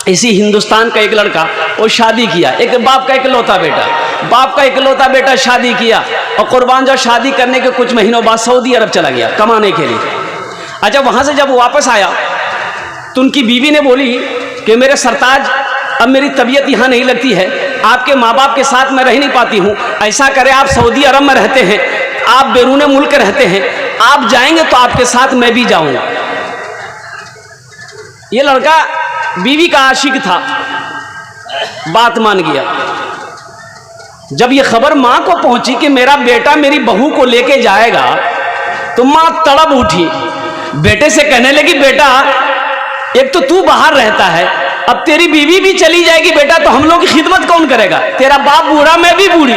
इसी हिंदुस्तान का एक लड़का वो शादी किया, एक बाप का इकलौता बेटा शादी किया, और कुर्बान जाओ शादी करने के कुछ महीनों बाद सऊदी अरब चला गया कमाने के लिए। अच्छा, वहाँ से जब वापस आया तो उनकी बीवी ने बोली कि मेरे सरताज, अब मेरी तबीयत यहाँ नहीं लगती है, आपके माँ बाप के साथ मैं रह नहीं पाती हूँ, ऐसा करें आप सऊदी अरब में रहते हैं, आप बैरून मुल्क रहते हैं, आप जाएंगे तो आपके साथ मैं भी जाऊँगा। ये लड़का बीवी का आशिक था, बात मान गया। जब ये खबर माँ को पहुंची कि मेरा बेटा मेरी बहू को लेके जाएगा, तो माँ तड़प उठी, बेटे से कहने लगी, बेटा एक तो तू बाहर रहता है, अब तेरी बीवी भी चली जाएगी बेटा, तो हम लोग की खिदमत कौन करेगा, तेरा बाप बूढ़ा मैं भी बूढ़ी।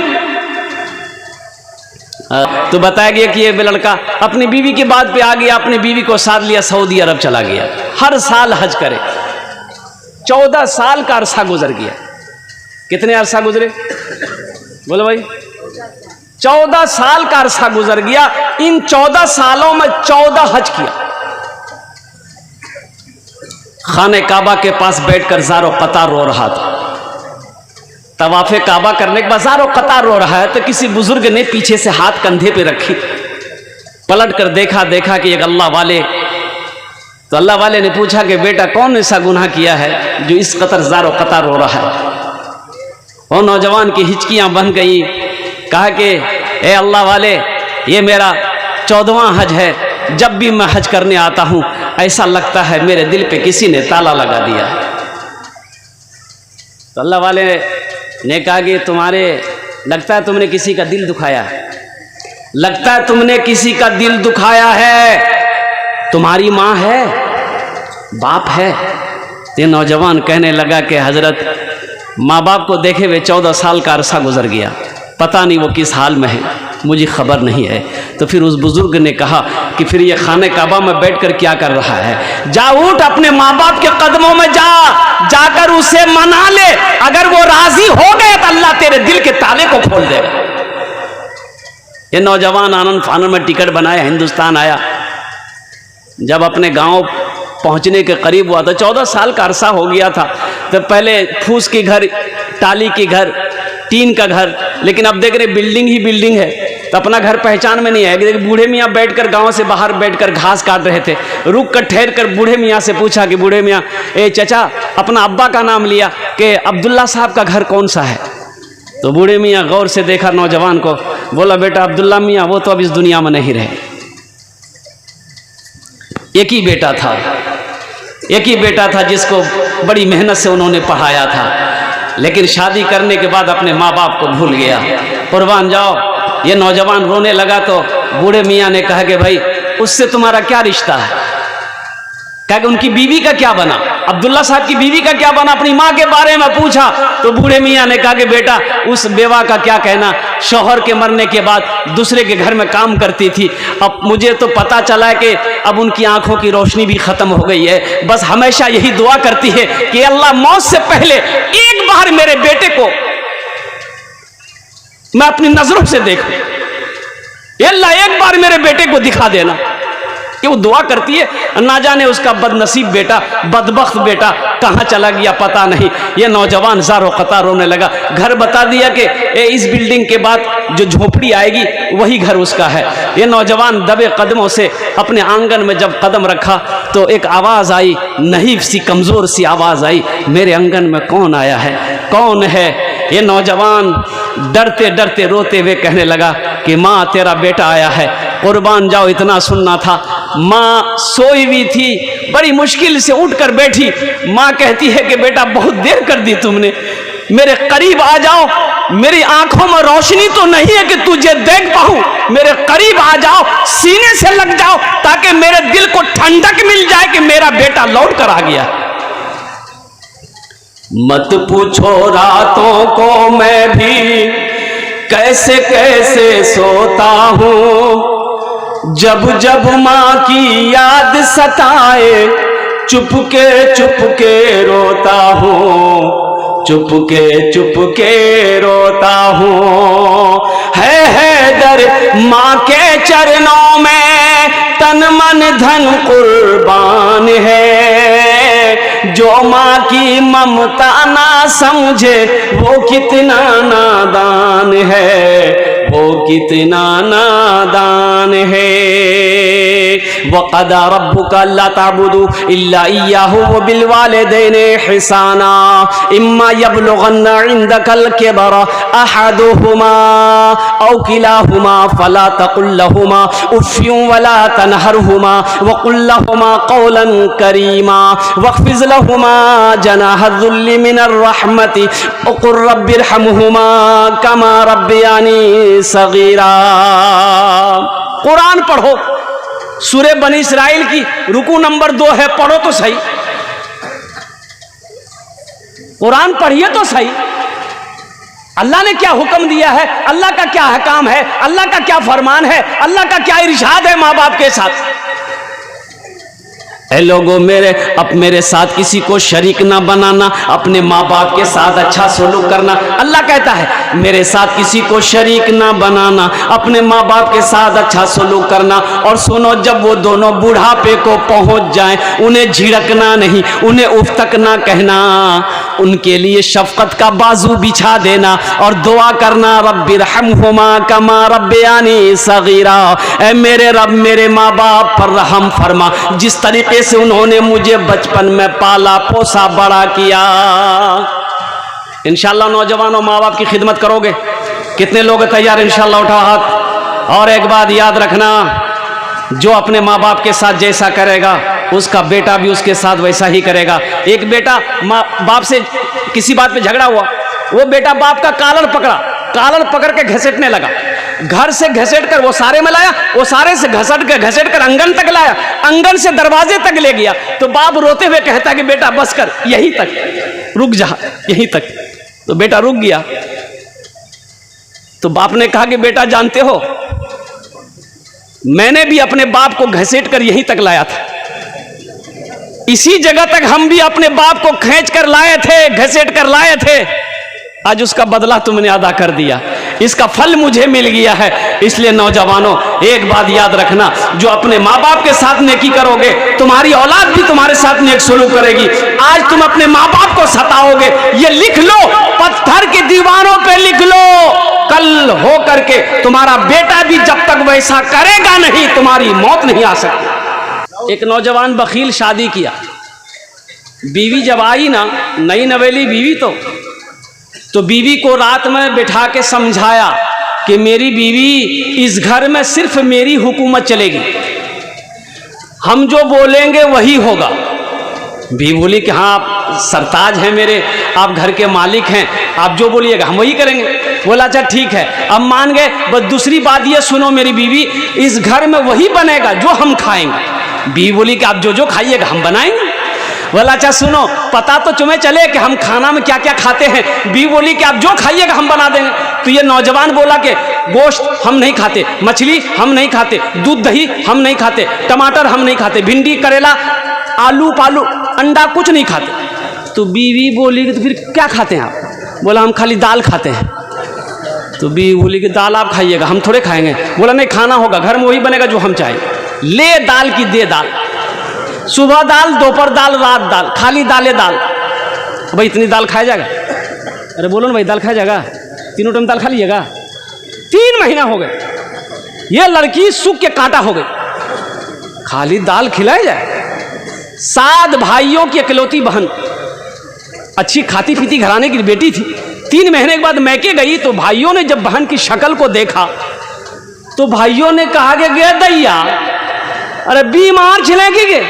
तो बताया गया कि ये लड़का अपनी बीवी की बात पे आ गया, अपनी बीवी को साथ लिया, सऊदी अरब चला गया, हर साल हज करे। 14 साल का अरसा गुजर गया। कितने अरसा गुजरे बोलो भाई? 14 साल का अरसा गुजर गया। इन 14 सालों में 14 हज किया। खाने काबा के पास बैठकर ज़ारो कतार रो रहा था। तवाफ़े काबा करने के बाद ज़ारो कतार रो रहा है, तो किसी बुजुर्ग ने पीछे से हाथ कंधे पे रखी, पलट कर देखा कि एक अल्लाह वाले, तो अल्लाह वाले ने पूछा कि बेटा कौन ऐसा गुनाह किया है जो इस कतर ज़ारो कतार रो रहा है? वो नौजवान की हिचकियां बन गई, कहा कि ए अल्लाह वाले, ये मेरा 14वां हज है, जब भी मैं हज करने आता हूं ऐसा लगता है मेरे दिल पे किसी ने ताला लगा दिया। तो अल्लाह वाले ने कहा कि तुम्हारे लगता है तुमने किसी का दिल दुखाया है, लगता है तुमने किसी का दिल दुखाया है। तुम्हारी माँ है, बाप है? ये नौजवान कहने लगा कि हजरत, माँ बाप को देखे हुए 14 साल का अरसा गुजर गया, पता नहीं वो किस हाल में है, मुझे खबर नहीं है। तो फिर उस बुजुर्ग ने कहा कि फिर ये खाने काबा में बैठकर क्या कर रहा है? जा उठ, अपने माँ बाप के कदमों में जाकर उसे मना ले, अगर वो राजी हो गए तो अल्लाह तेरे दिल के ताले को खोल देगा। ये नौजवान आनंद फानन में टिकट बनाया, हिंदुस्तान आया। जब अपने गांव पहुंचने के करीब हुआ तो 14 साल का अरसा हो गया था। तो पहले फूस की घर, टाली की घर, टीन का घर, लेकिन अब देख रहे बिल्डिंग ही बिल्डिंग है, तो अपना घर पहचान में नहीं है। बूढ़े मियाँ बैठकर गांव से बाहर बैठकर घास काट रहे थे, रुक कर ठहर कर बूढ़े मियाँ से पूछा कि बूढ़े मियाँ, ए चचा, अपना अब्बा का नाम लिया कि अब्दुल्ला साहब का घर कौन सा है? तो बूढ़े मियाँ गौर से देखा नौजवान को, बोला बेटा अब्दुल्ला मियाँ वो तो अब इस दुनिया में नहीं रहे। एक ही बेटा था जिसको बड़ी मेहनत से उन्होंने पढ़ाया था, लेकिन शादी करने के बाद अपने माँ बाप को भूल गया। कुर्बान जाओ, ये नौजवान रोने लगा तो बूढ़े मियाँ ने कहा कि भाई उससे तुम्हारा क्या रिश्ता है? कहा कि उनकी बीवी का क्या बना, अब्दुल्ला साहब की बीवी का क्या बना? अपनी माँ के बारे में पूछा तो बूढ़े मियाँ ने कहा कि बेटा उस बेवा का क्या कहना, शौहर के मरने के बाद दूसरे के घर में काम करती थी। अब मुझे तो पता चला कि अब उनकी आंखों की रोशनी भी खत्म हो गई है। बस हमेशा यही दुआ करती है कि अल्लाह मौत से पहले एक बार मेरे बेटे को मैं अपनी नजरों से देखूं, अल्लाह एक बार मेरे बेटे को दिखा देना। कि वो दुआ करती है, ना जाने उसका बदनसीब बेटा, बदबख्त बेटा कहाँ चला गया पता नहीं। ये नौजवान ज़ारो कतार रोने लगा। घर बता दिया कि इस बिल्डिंग के बाद जो झोपड़ी आएगी वही घर उसका है। ये नौजवान दबे कदमों से अपने आंगन में जब कदम रखा तो एक आवाज़ आई, नहीफ सी कमज़ोर सी आवाज़ आई, मेरे आंगन में कौन आया है, कौन है? ये नौजवान डरते डरते रोते हुए कहने लगा कि माँ तेरा बेटा आया है। कुर्बान जाओ, इतना सुनना था। माँ सोई हुई थी, बड़ी मुश्किल से उठकर बैठी। माँ कहती है कि बेटा बहुत देर कर दी तुमने, मेरे करीब आ जाओ, मेरी आंखों में रोशनी तो नहीं है कि तुझे देख पाऊं, मेरे करीब आ जाओ, सीने से लग जाओ ताकि मेरे दिल को ठंडक मिल जाए कि मेरा बेटा लौट कर आ गया। मत पूछो रातों को मैं भी कैसे कैसे सोता हूँ, जब जब माँ की याद सताए चुपके रोता हूँ, चुपके रोता हूँ। है दर माँ के चरणों में तन मन धन कुर्बान है, है। जो माँ की ममता ना समझे वो कितना नादान है, वो कितना नादान है। वक़दा रब्बुका अल्ला ताबुदू इल्ला इय्याहु व बिल वालिदैनि इहसाना इम्मा यबलुगन्ना इंदकल किबरा अहदुहुमा औ किलाहुमा फला तकुल लहुमा उफ़्युन वला तनहरहुमा वक़ुल लहुमा क़ौलन करीमा वख़्फ़िज़ लहुमा जनाह ज़ुल्लि मिनर रहमति वक़ुल रब्बिरहमहुमा कमा रब्बियानी सगीरा। कुरान पढ़ो, सूरे बनी इस्राइल की रुकू नंबर 2 है, पढ़ो तो सही, कुरान पढ़िए तो सही। अल्लाह ने क्या हुक्म दिया है, अल्लाह का क्या हकाम है, अल्लाह का क्या फरमान है, अल्लाह का क्या इरशाद है माँ बाप के साथ। ऐ लोगों मेरे साथ किसी को शरीक ना बनाना, अपने माँ बाप के साथ अच्छा सलूक करना। अल्लाह कहता है मेरे साथ किसी को शरीक ना बनाना, अपने माँ बाप के साथ अच्छा सलूक करना। और सुनो, जब वो दोनों बुढ़ापे को पहुंच जाएं, उन्हें झिड़कना नहीं, उन्हें उफ तक ना कहना, उनके लिए शफकत का बाजू बिछा देना और दुआ करना, रब्बिरहमहुमा कमा रब्बियानी सगीरा। ऐ मेरे रब मेरे माँ बाप पर रहम फरमा, जिस तरीके से उन्होंने मुझे बचपन में पाला पोसा बड़ा किया। इंशाअल्लाह नौजवानों माँ बाप की खिदमत करोगे? कितने लोग तैयार? इंशाअल्लाह उठाओ हाथ। और एक बात याद रखना, जो अपने माँ बाप के साथ जैसा करेगा उसका बेटा भी उसके साथ वैसा ही करेगा। एक बेटा माँ बाप से किसी बात पे झगड़ा हुआ, वो बेटा बाप का कॉलर पकड़ के घसीटने लगा, घर से घसीट कर वो सारे में लाया, वो सारे से घसीट कर आंगन तक लाया, आंगन से दरवाजे तक ले गया। तो बाप रोते हुए कहता कि बेटा बस कर, यहीं तक रुक जा, यहीं तक। तो बेटा रुक गया। तो बाप ने कहा कि बेटा जानते हो, मैंने भी अपने बाप को घसीट कर यहीं तक लाया था, इसी जगह तक हम भी अपने बाप को खींच कर लाए थे, घसीट कर लाए थे। आज उसका बदला तुमने अदा कर दिया, इसका फल मुझे मिल गया है। इसलिए नौजवानों एक बात याद रखना, जो अपने माँ बाप के साथ नेकी करोगे, तुम्हारी औलाद भी तुम्हारे साथ नेक सलूक करेगी। आज तुम अपने माँ बाप को सताओगे, ये लिख लो, पत्थर की दीवारों पे लिख लो, कल हो करके तुम्हारा बेटा भी जब तक वैसा करेगा नहीं, तुम्हारी मौत नहीं आ सकती। एक नौजवान बखील शादी किया, बीवी जब आई ना, नई नवेली बीवी, तो बीवी को रात में बिठा के समझाया कि मेरी बीवी, इस घर में सिर्फ मेरी हुकूमत चलेगी, हम जो बोलेंगे वही होगा। बीवी बोली कि हाँ आप सरताज हैं मेरे, आप घर के मालिक हैं, आप जो बोलिएगा हम वही करेंगे। बोला अच्छा ठीक है, अब मान गए। बस दूसरी बात ये सुनो मेरी बीवी, इस घर में वही बनेगा जो हम खाएंगे। बीवी बोली कि आप जो खाइएगा हम बनाएंगे। बोला अच्छा सुनो, पता तो तुम्हें चले कि हम खाना में क्या क्या खाते हैं। बीवी बोली कि आप जो खाइएगा हम बना देंगे। तो ये नौजवान बोला कि गोश्त हम नहीं खाते, मछली हम नहीं खाते, दूध दही हम नहीं खाते, टमाटर हम नहीं खाते, भिंडी करेला आलू पालू अंडा कुछ नहीं खाते। तो बीवी बोली कि तो फिर क्या खाते हैं आप? बोला हम खाली दाल खाते हैं। तो बीवी बोली कि दाल आप खाइएगा, हम थोड़े खाएंगे। बोला नहीं, खाना होगा, घर में वही बनेगा जो हम चाहें। ले दाल की दे दाल, सुबह दाल, दोपहर दाल, रात दाल, खाली दाल। भाई इतनी दाल खाया जाएगा? अरे बोलो ना भाई, दाल खाया जाएगा? तीनों टाइम दाल खा लीजिएगा। 3 महीना हो गए, ये लड़की सूख के कांटा हो गई, खाली दाल खिलाया जाए। 7 भाइयों की इकलौती बहन, अच्छी खाती पीती घराने की बेटी थी। 3 महीने के बाद मैके गई, तो भाइयों ने जब बहन की शक्ल को देखा तो भाइयों ने कहा कि गे दैया, अरे बीमार छिलेगी गे,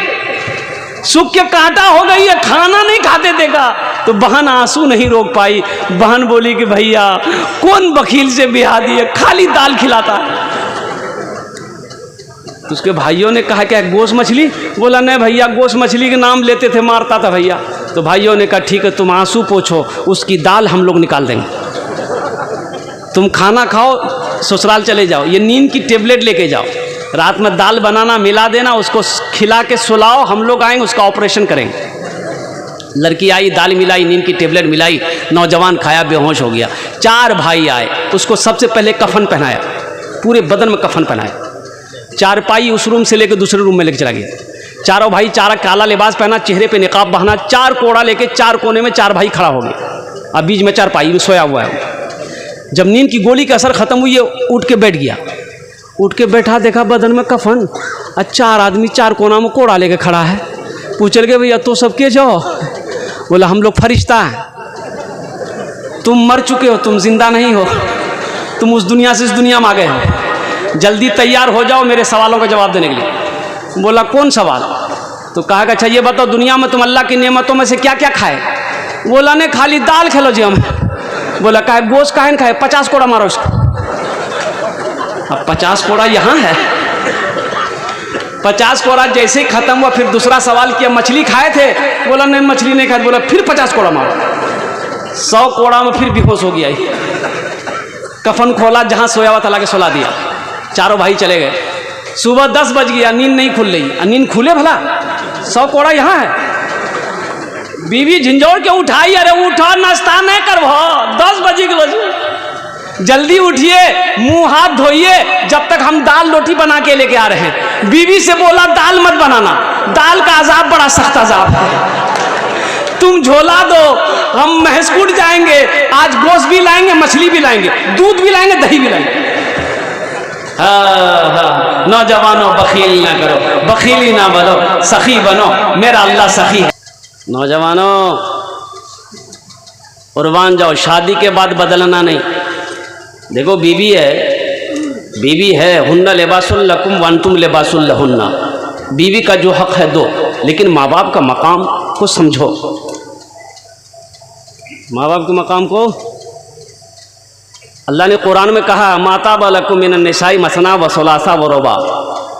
सूख के कांटा हो गई है, खाना नहीं खाते देखा। तो बहन आंसू नहीं रोक पाई। बहन बोली कि भैया कौन वकील से ब्याह दिए, खाली दाल खिलाता है। तो उसके भाइयों ने कहा क्या गोश्त मछली? बोला नहीं भैया, गोश्त मछली के नाम लेते थे, मारता था भैया। तो भाइयों ने कहा ठीक है, तुम आंसू पोछो, उसकी दाल हम लोग निकाल देंगे, तुम खाना खाओ, ससुराल चले जाओ, ये नींद की टेबलेट लेके जाओ, रात में दाल बनाना मिला देना, उसको खिला के सुलाओ, हम लोग आएंगे उसका ऑपरेशन करेंगे। लड़की आई, दाल मिलाई, नींद की टेबलेट मिलाई, नौजवान खाया, बेहोश हो गया। 4 भाई आए, उसको सबसे पहले कफन पहनाया, पूरे बदन में कफन पहनाया। 4 पाई उस रूम से लेकर दूसरे रूम में लेकर चला गया। चारों भाई, चार काला लिबास पहना, चेहरे पे निकाब बहाना, 4 कोड़ा लेके 4 कोने में 4 भाई खड़ा हो गए, अब बीच में चारपाई में सोया हुआ है। जब नींद की गोली का असर खत्म हुई है, उठ के बैठ गया। उठ के बैठा, देखा बदन में कफन, 4 आदमी 4 कोना में कोड़ा लेके खड़ा है। पूछ लगे भैया तो सबके जाओ? बोला हम लोग फरिश्ता हैं, तुम मर चुके हो, तुम जिंदा नहीं हो, तुम उस दुनिया से इस दुनिया में आ गए हो, जल्दी तैयार हो जाओ मेरे सवालों का जवाब देने के लिए। बोला कौन सवाल? तो कहा कि अच्छा ये बताओ, दुनिया में तुम अल्लाह की नेमतों में से क्या क्या खाए? बोला ने खाली दाल खेलो जी हम। बोला काहे गोश्त काहे न खाए? 50 कोड़ा मारो इसको। अब 50 कोड़ा यहाँ है। 50 कोड़ा जैसे ही खत्म हुआ, फिर दूसरा सवाल किया, मछली खाए थे? बोला नहीं मछली नहीं खाए। बोला फिर 50 कोड़ा मारो। 100 कोड़ा में फिर बेहोश हो गया। कफन खोला, जहाँ सोया हुआ था लाके सुला दिया। चारों भाई चले गए। सुबह 10 बज गया, नींद नहीं खुल रही। नींद खुले भला? 100 कोड़ा यहाँ है। बीवी झिंझोड़ के उठाई, अरे उठा नाश्ता नहीं करवो, 10 बजे के बजे, जल्दी उठिए, मुंह हाथ धोइए, जब तक हम दाल रोटी बना के लेके आ रहे हैं। बीवी से बोला दाल मत बनाना, दाल का अजाब बड़ा सख्त अजाब है, तुम झोला दो, हम महसकूट जाएंगे। आज गोश्त भी लाएंगे, मछली भी लाएंगे, दूध भी लाएंगे, दही भी लाएंगे। हाँ, नौजवानों बखील ना करो, बखीली ना बनो, सखी बनो, मेरा अल्लाह सखी है। नौजवानों कुर्बान जाओ, शादी के बाद बदलना नहीं। देखो बीवी है, हुन्ना लिबासुल लकुम व अंतुम लिबासुल लहुन्ना। बीवी का जो हक है दो, लेकिन माँ बाप का मकाम को समझो। माँ बाप के मकाम को अल्लाह ने कुरान में कहा, माता बलकुम मिनन निसाई मसना व सुलासा व रुबा।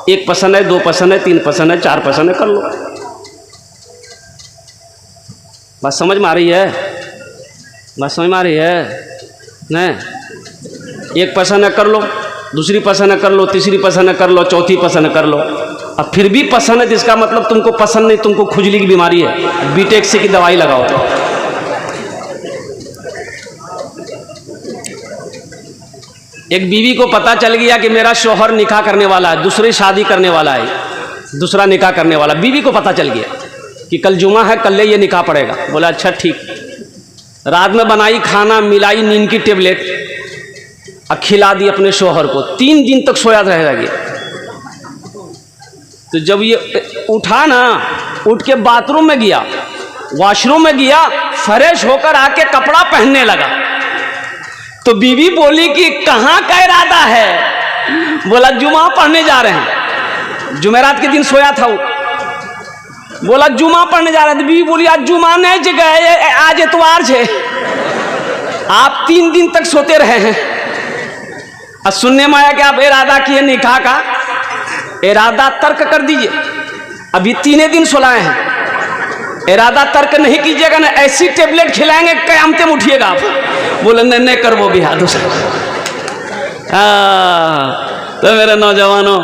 1 पसंद है, 2 पसंद है, 3 पसंद है, 4 पसंद है, कर लो। बात समझ में आ रही है? बात समझ में आ रही है? नहीं, 1 पसंद है कर लो, दूसरी पसंद है कर लो, तीसरी पसंद है कर लो, चौथी पसंद है कर लो। अब फिर भी पसंद है, जिसका मतलब तुमको पसंद नहीं, तुमको खुजली की बीमारी है, बीटेक्स की दवाई लगाओ। एक बीवी को पता चल गया कि मेरा शौहर निकाह करने वाला है, दूसरी शादी करने वाला है, दूसरा निकाह करने वाला। बीवी को पता चल गया कि कल जुमा है, कल ये निकाह पड़ेगा। बोला अच्छा ठीक। रात में बनाई खाना, मिलाई नींद की टेबलेट और खिला दी अपने शौहर को। 3 दिन तक सोया रह गया। तो जब ये उठा ना, उठ के बाथरूम में गया, वॉशरूम में गया, फ्रेश होकर आके कपड़ा पहनने लगा, तो बीवी बोली कि कहाँ का इरादा है? बोला जुमा पढ़ने जा रहे हैं। जुमेरात के दिन सोया था वो। बोला जुमा पढ़ने जा रहे थे। बीवी बोली आज जुमा नहीं जगह, आज इतवार है। आप 3 दिन तक सोते रहे हैं। अब सुनने में आया कि आप इरादा किए निकाह का, इरादा तर्क कर दीजिए। अभी 3 दिन सुलाए हैं, इरादा तर्क नहीं कीजिएगा ना, ऐसी टेबलेट खिलाएंगे कयामत में उठिएगा आप। बोले नहीं कर वो भी हाथों से। तो मेरे नौजवानों,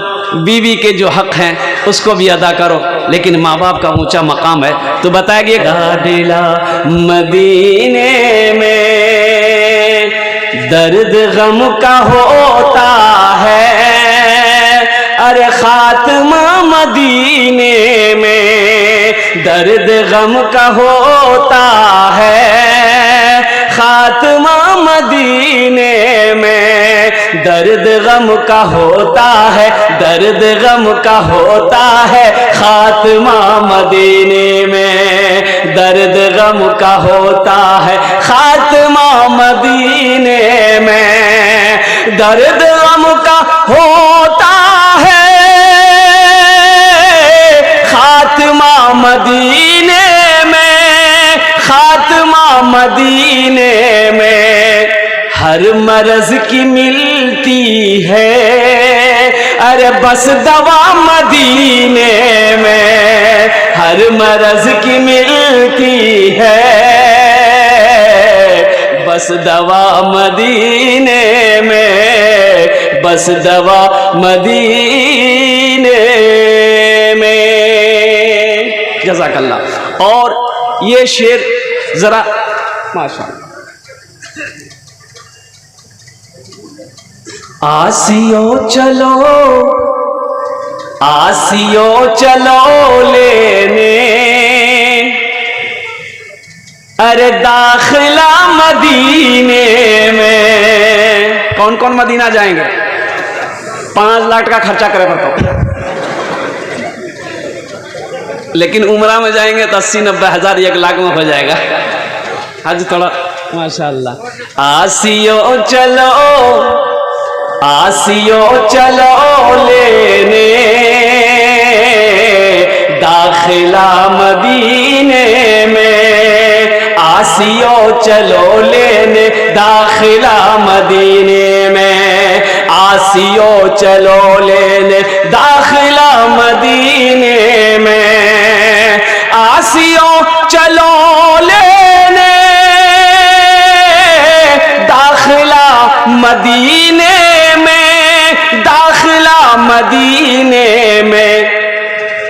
बीवी के जो हक हैं उसको भी अदा करो, लेकिन माँ बाप का ऊंचा मकाम है। तो बताएंगे दिला मदीने में दर्द गम का होता है, अरे खात्मा मदीने में दर्द गम का होता है, खात्मा मदीने में दर्द गम का होता है, दर्द गम का होता है, खात्मा मदीने में दर्द गम का होता है, खात्मा मदीने में दर्द गम का होता है, खात्मा मदीने में, खात्मा मदीने में हर मर्ज की मिलती है, अरे बस दवा मदीने में हर मर्ज की मिलती है, बस दवा मदीने में, बस दवा मदीने में। जज़ाकल्लाह। और ये शेर जरा माशाअल्लाह, आसियो चलो आसियो चलो लेने, अरे दाखिला मदीने में। कौन कौन मदीना जाएंगे? 5 लाख का खर्चा करे पड़ता, लेकिन उम्रा में जाएंगे तो 80-90 हज़ार 1 लाख में हो जाएगा। आज थोड़ा माशाअल्लाह। आसियो चलो, आसियो चलो लेने, दाखिला मदीने में। आसियो चलो लेने, दाखिला मदीने में। आसियो चलो लेने, दाखिला मदीने में। आसियो चलो लेने, दाखिला मदीने में। दाखिला मदीने में।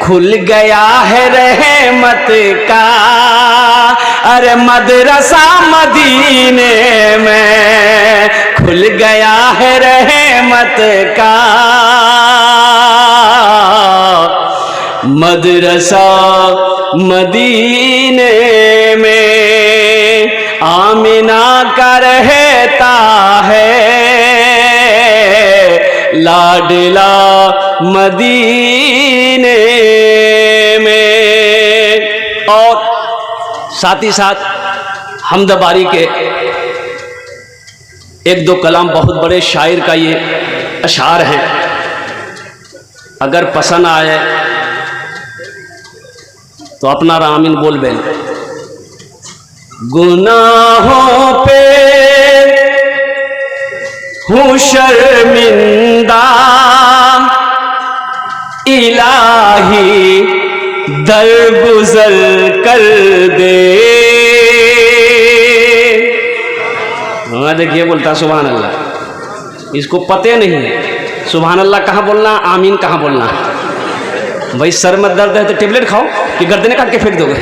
खुल गया है रहमत का, अरे मदरसा मदीने में। खुल गया है रहमत का मदरसा मदीने में। आमिना का रहता है लाडला मदीने में। और साथ ही साथ हमद बारी के 1-2 कलाम बहुत बड़े शायर का ये अशार हैं, अगर पसंद आए तो अपना आमीन बोल बेन। गुनाहों पे हूँ शर्मिंदा, इलाही दरगुजर कर दे। देखिए बोलता सुभान अल्लाह, इसको पते नहीं है सुभान अल्लाह कहाँ बोलना, आमीन कहाँ बोलना। भाई सर में दर्द है तो टेबलेट खाओ कि गर्दने काट के फेंक दोगे।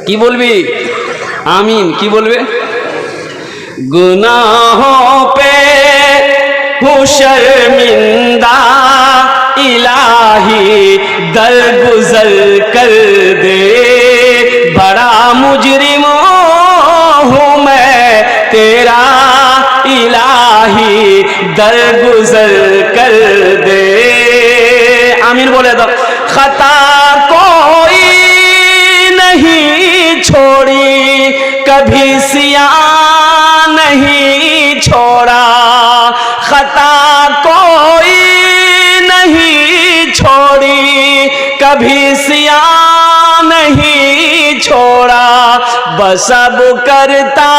की बोलबी आमीन, की बोलबे। गुनाहों पे हूँ शर्मिंदा, इलाही दरगुजर कर दे। बड़ा मुजरिम हूँ मैं तेरा, इलाही दरगुजर कर दे। आमीन बोले तो। खता कोई नहीं छोड़ी, कभी सिया नहीं छोड़ा। खता कोई नहीं छोड़ी, कभी सिया नहीं छोड़ा। बस अब करता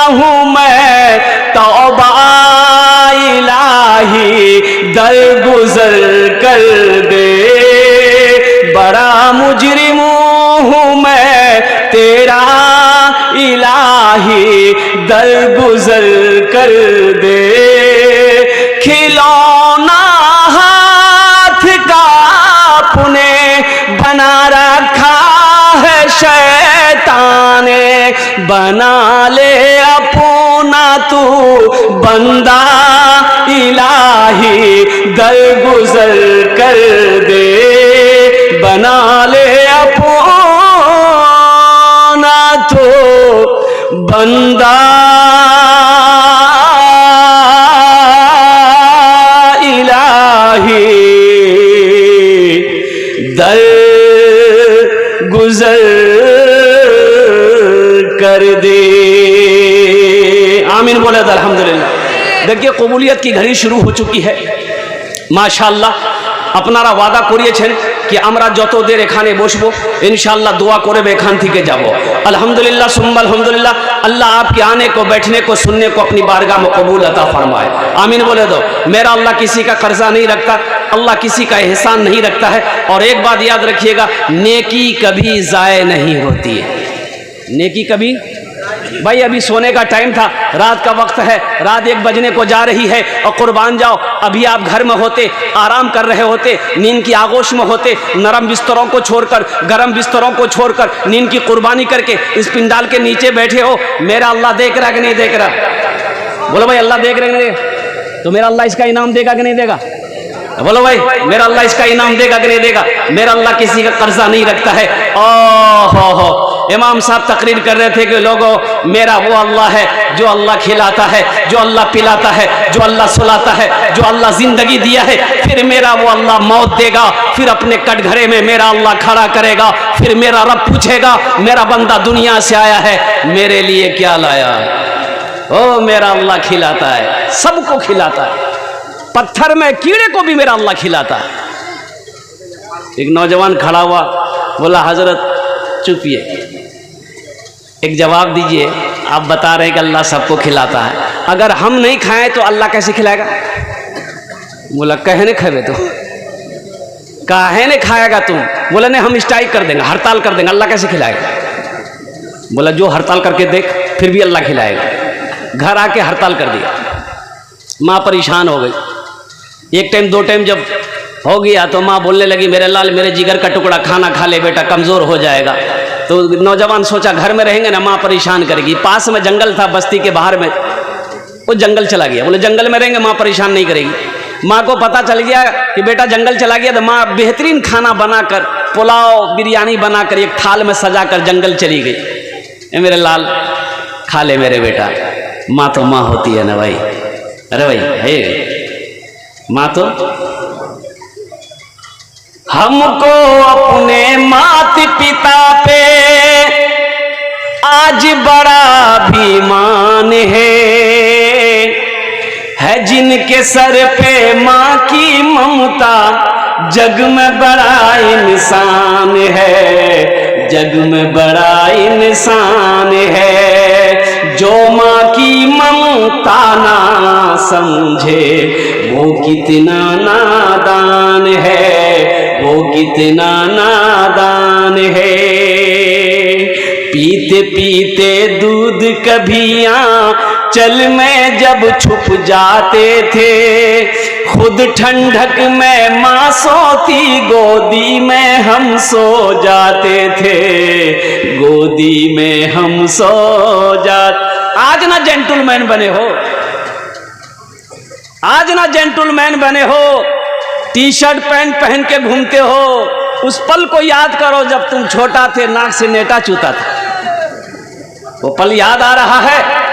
हूँ मैं तौबा, इलाही दरगुजर कर दे। बड़ा मुजरिम हूँ मैं तेरा, इलाही दरगुजर कर दे। खिलौना हाथ का अपने बना रखा है शैतान ने। बना ले अपना तू बंदा, इलाही दरगुजर कर दे। बना ले अपना तो बंदा, इलाही दर गुजर कर दे। आमीन बोले तो अल्हम्दुलिल्लाह। देखिए कबूलियत की घड़ी शुरू हो चुकी है माशाअल्लाह। আপনারা ওয়াদা করিয়েছেন कि আমরা যত দের এখানে বসবো इंशाअल्लाह दुआ করবে এখান থেকে যাব। अल्हम्दुलिल्लाह सुम्मा अल्हम्दुलिल्लाह। अल्लाह आपके आने को, बैठने को, सुनने को अपनी बारगाह में कबूल अता फरमाए। आमीन बोले दो। मेरा अल्लाह किसी का कर्जा नहीं रखता, अल्लाह किसी का एहसान नहीं रखता है। और एक बात याद रखिएगा, नेकी कभी ज़ाय नहीं होती है। नेकी कभी, भाई अभी सोने का टाइम था, रात का वक्त है, रात 1 बजने को जा रही है और कुर्बान जाओ। अभी आप घर में होते, आराम कर रहे होते, नींद की आगोश में होते, नरम बिस्तरों को छोड़कर, गरम बिस्तरों को छोड़कर, नींद की कुर्बानी करके इस पिंडाल के नीचे बैठे हो। मेरा अल्लाह देख रहा कि नहीं देख रहा? बोलो भाई अल्लाह देख रहे हैं तो मेरा अल्लाह इसका इनाम देगा कि नहीं देगा? बोलो भाई मेरा अल्लाह इसका इनाम देगा कि नहीं देगा? मेरा अल्लाह किसी का कर्जा नहीं रखता है। हो इमाम साहब तकरीर कर रहे थे कि लोगों मेरा वो अल्लाह है जो अल्लाह खिलाता है, जो अल्लाह पिलाता है, जो अल्लाह सुलाता है, जो अल्लाह जिंदगी दिया है। फिर मेरा वो अल्लाह मौत देगा, फिर अपने कटघरे में मेरा अल्लाह खड़ा करेगा। फिर मेरा रब पूछेगा मेरा बंदा दुनिया से आया है, मेरे लिए क्या लाया? ओ मेरा अल्लाह खिलाता है, सबको खिलाता है, पत्थर में कीड़े को भी मेरा अल्लाह खिलाता है। एक नौजवान खड़ा हुआ, बोला हजरत चुपिए, एक जवाब दीजिए, आप बता रहे हैं कि अल्लाह सबको खिलाता है, अगर हम नहीं खाएं तो अल्लाह कैसे खिलाएगा? बोला कहने खावे तो कहने खाएगा तुम? बोला नहीं हम स्ट्राइक कर देंगे, हड़ताल कर देंगे, अल्लाह कैसे खिलाएगा? बोला जो हड़ताल करके देख फिर भी अल्लाह खिलाएगा। घर आके हड़ताल कर दिया, माँ परेशान हो गई। एक टाइम दो टाइम जब हो गया तो माँ बोलने लगी मेरे लाल मेरे जिगर का टुकड़ा खाना खा ले बेटा, कमज़ोर हो जाएगा। तो नौजवान सोचा घर में रहेंगे ना माँ परेशान करेगी। पास में जंगल था बस्ती के बाहर में, वो जंगल चला गया। बोले जंगल में रहेंगे माँ परेशान नहीं करेगी। माँ को पता चल गया कि बेटा जंगल चला गया, तो माँ बेहतरीन खाना बनाकर पुलाव बिरयानी बनाकर एक थाल में सजा कर जंगल चली गई। ए मेरे लाल खा ले मेरे बेटा, माँ तो माँ होती है ना भाई। अरे भाई है माँ तो हमको अपने मात पिता पे आज बड़ा अभिमान है जिनके सर पे माँ की ममता, जग में बड़ा इंसान है, जग में बड़ा इंसान है। जो माँ की ममता ना समझे वो कितना नादान है, वो कितना नादान है। पीते पीते दूध कभी चल में जब छुप जाते थे, खुद ठंडक में माँ सोती गोदी में हम सो जाते थे, गोदी में हम सो जाते। आज ना जेंटलमैन बने हो, आज ना जेंटलमैन बने हो, टी शर्ट पैंट पहन के घूमते हो। उस पल को याद करो जब तुम छोटा थे, नाक से नेटा चूता था, वो पल याद आ रहा है।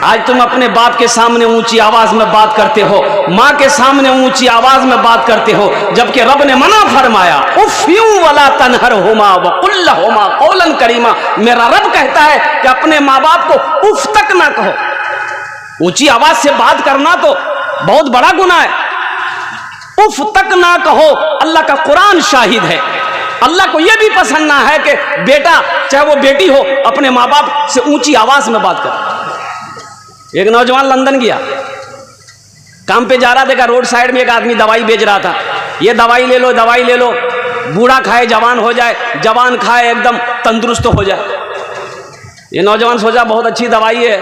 आज तुम अपने बाप के सामने ऊंची आवाज में बात करते हो, माँ के सामने ऊंची आवाज में बात करते हो, जबकि रब ने मना फरमाया उफ यूं वला तनहर होमा व कुल्ल होमा कौलन करीमा। मेरा रब कहता है कि अपने माँ बाप को उफ तक ना कहो। ऊंची आवाज से बात करना तो बहुत बड़ा गुनाह है, उफ तक ना कहो। अल्लाह का कुरान शाहिद है। अल्लाह को यह भी पसंद ना है कि बेटा चाहे वो बेटी हो अपने माँ बाप से ऊंची आवाज में बात करे। एक नौजवान लंदन गया, काम पे जा रहा, देखा रोड साइड में एक आदमी दवाई बेच रहा था। ये दवाई ले लो, दवाई ले लो, बूढ़ा खाए जवान हो जाए, जवान खाए एकदम तंदुरुस्त हो जाए। ये नौजवान सोचा बहुत अच्छी दवाई है,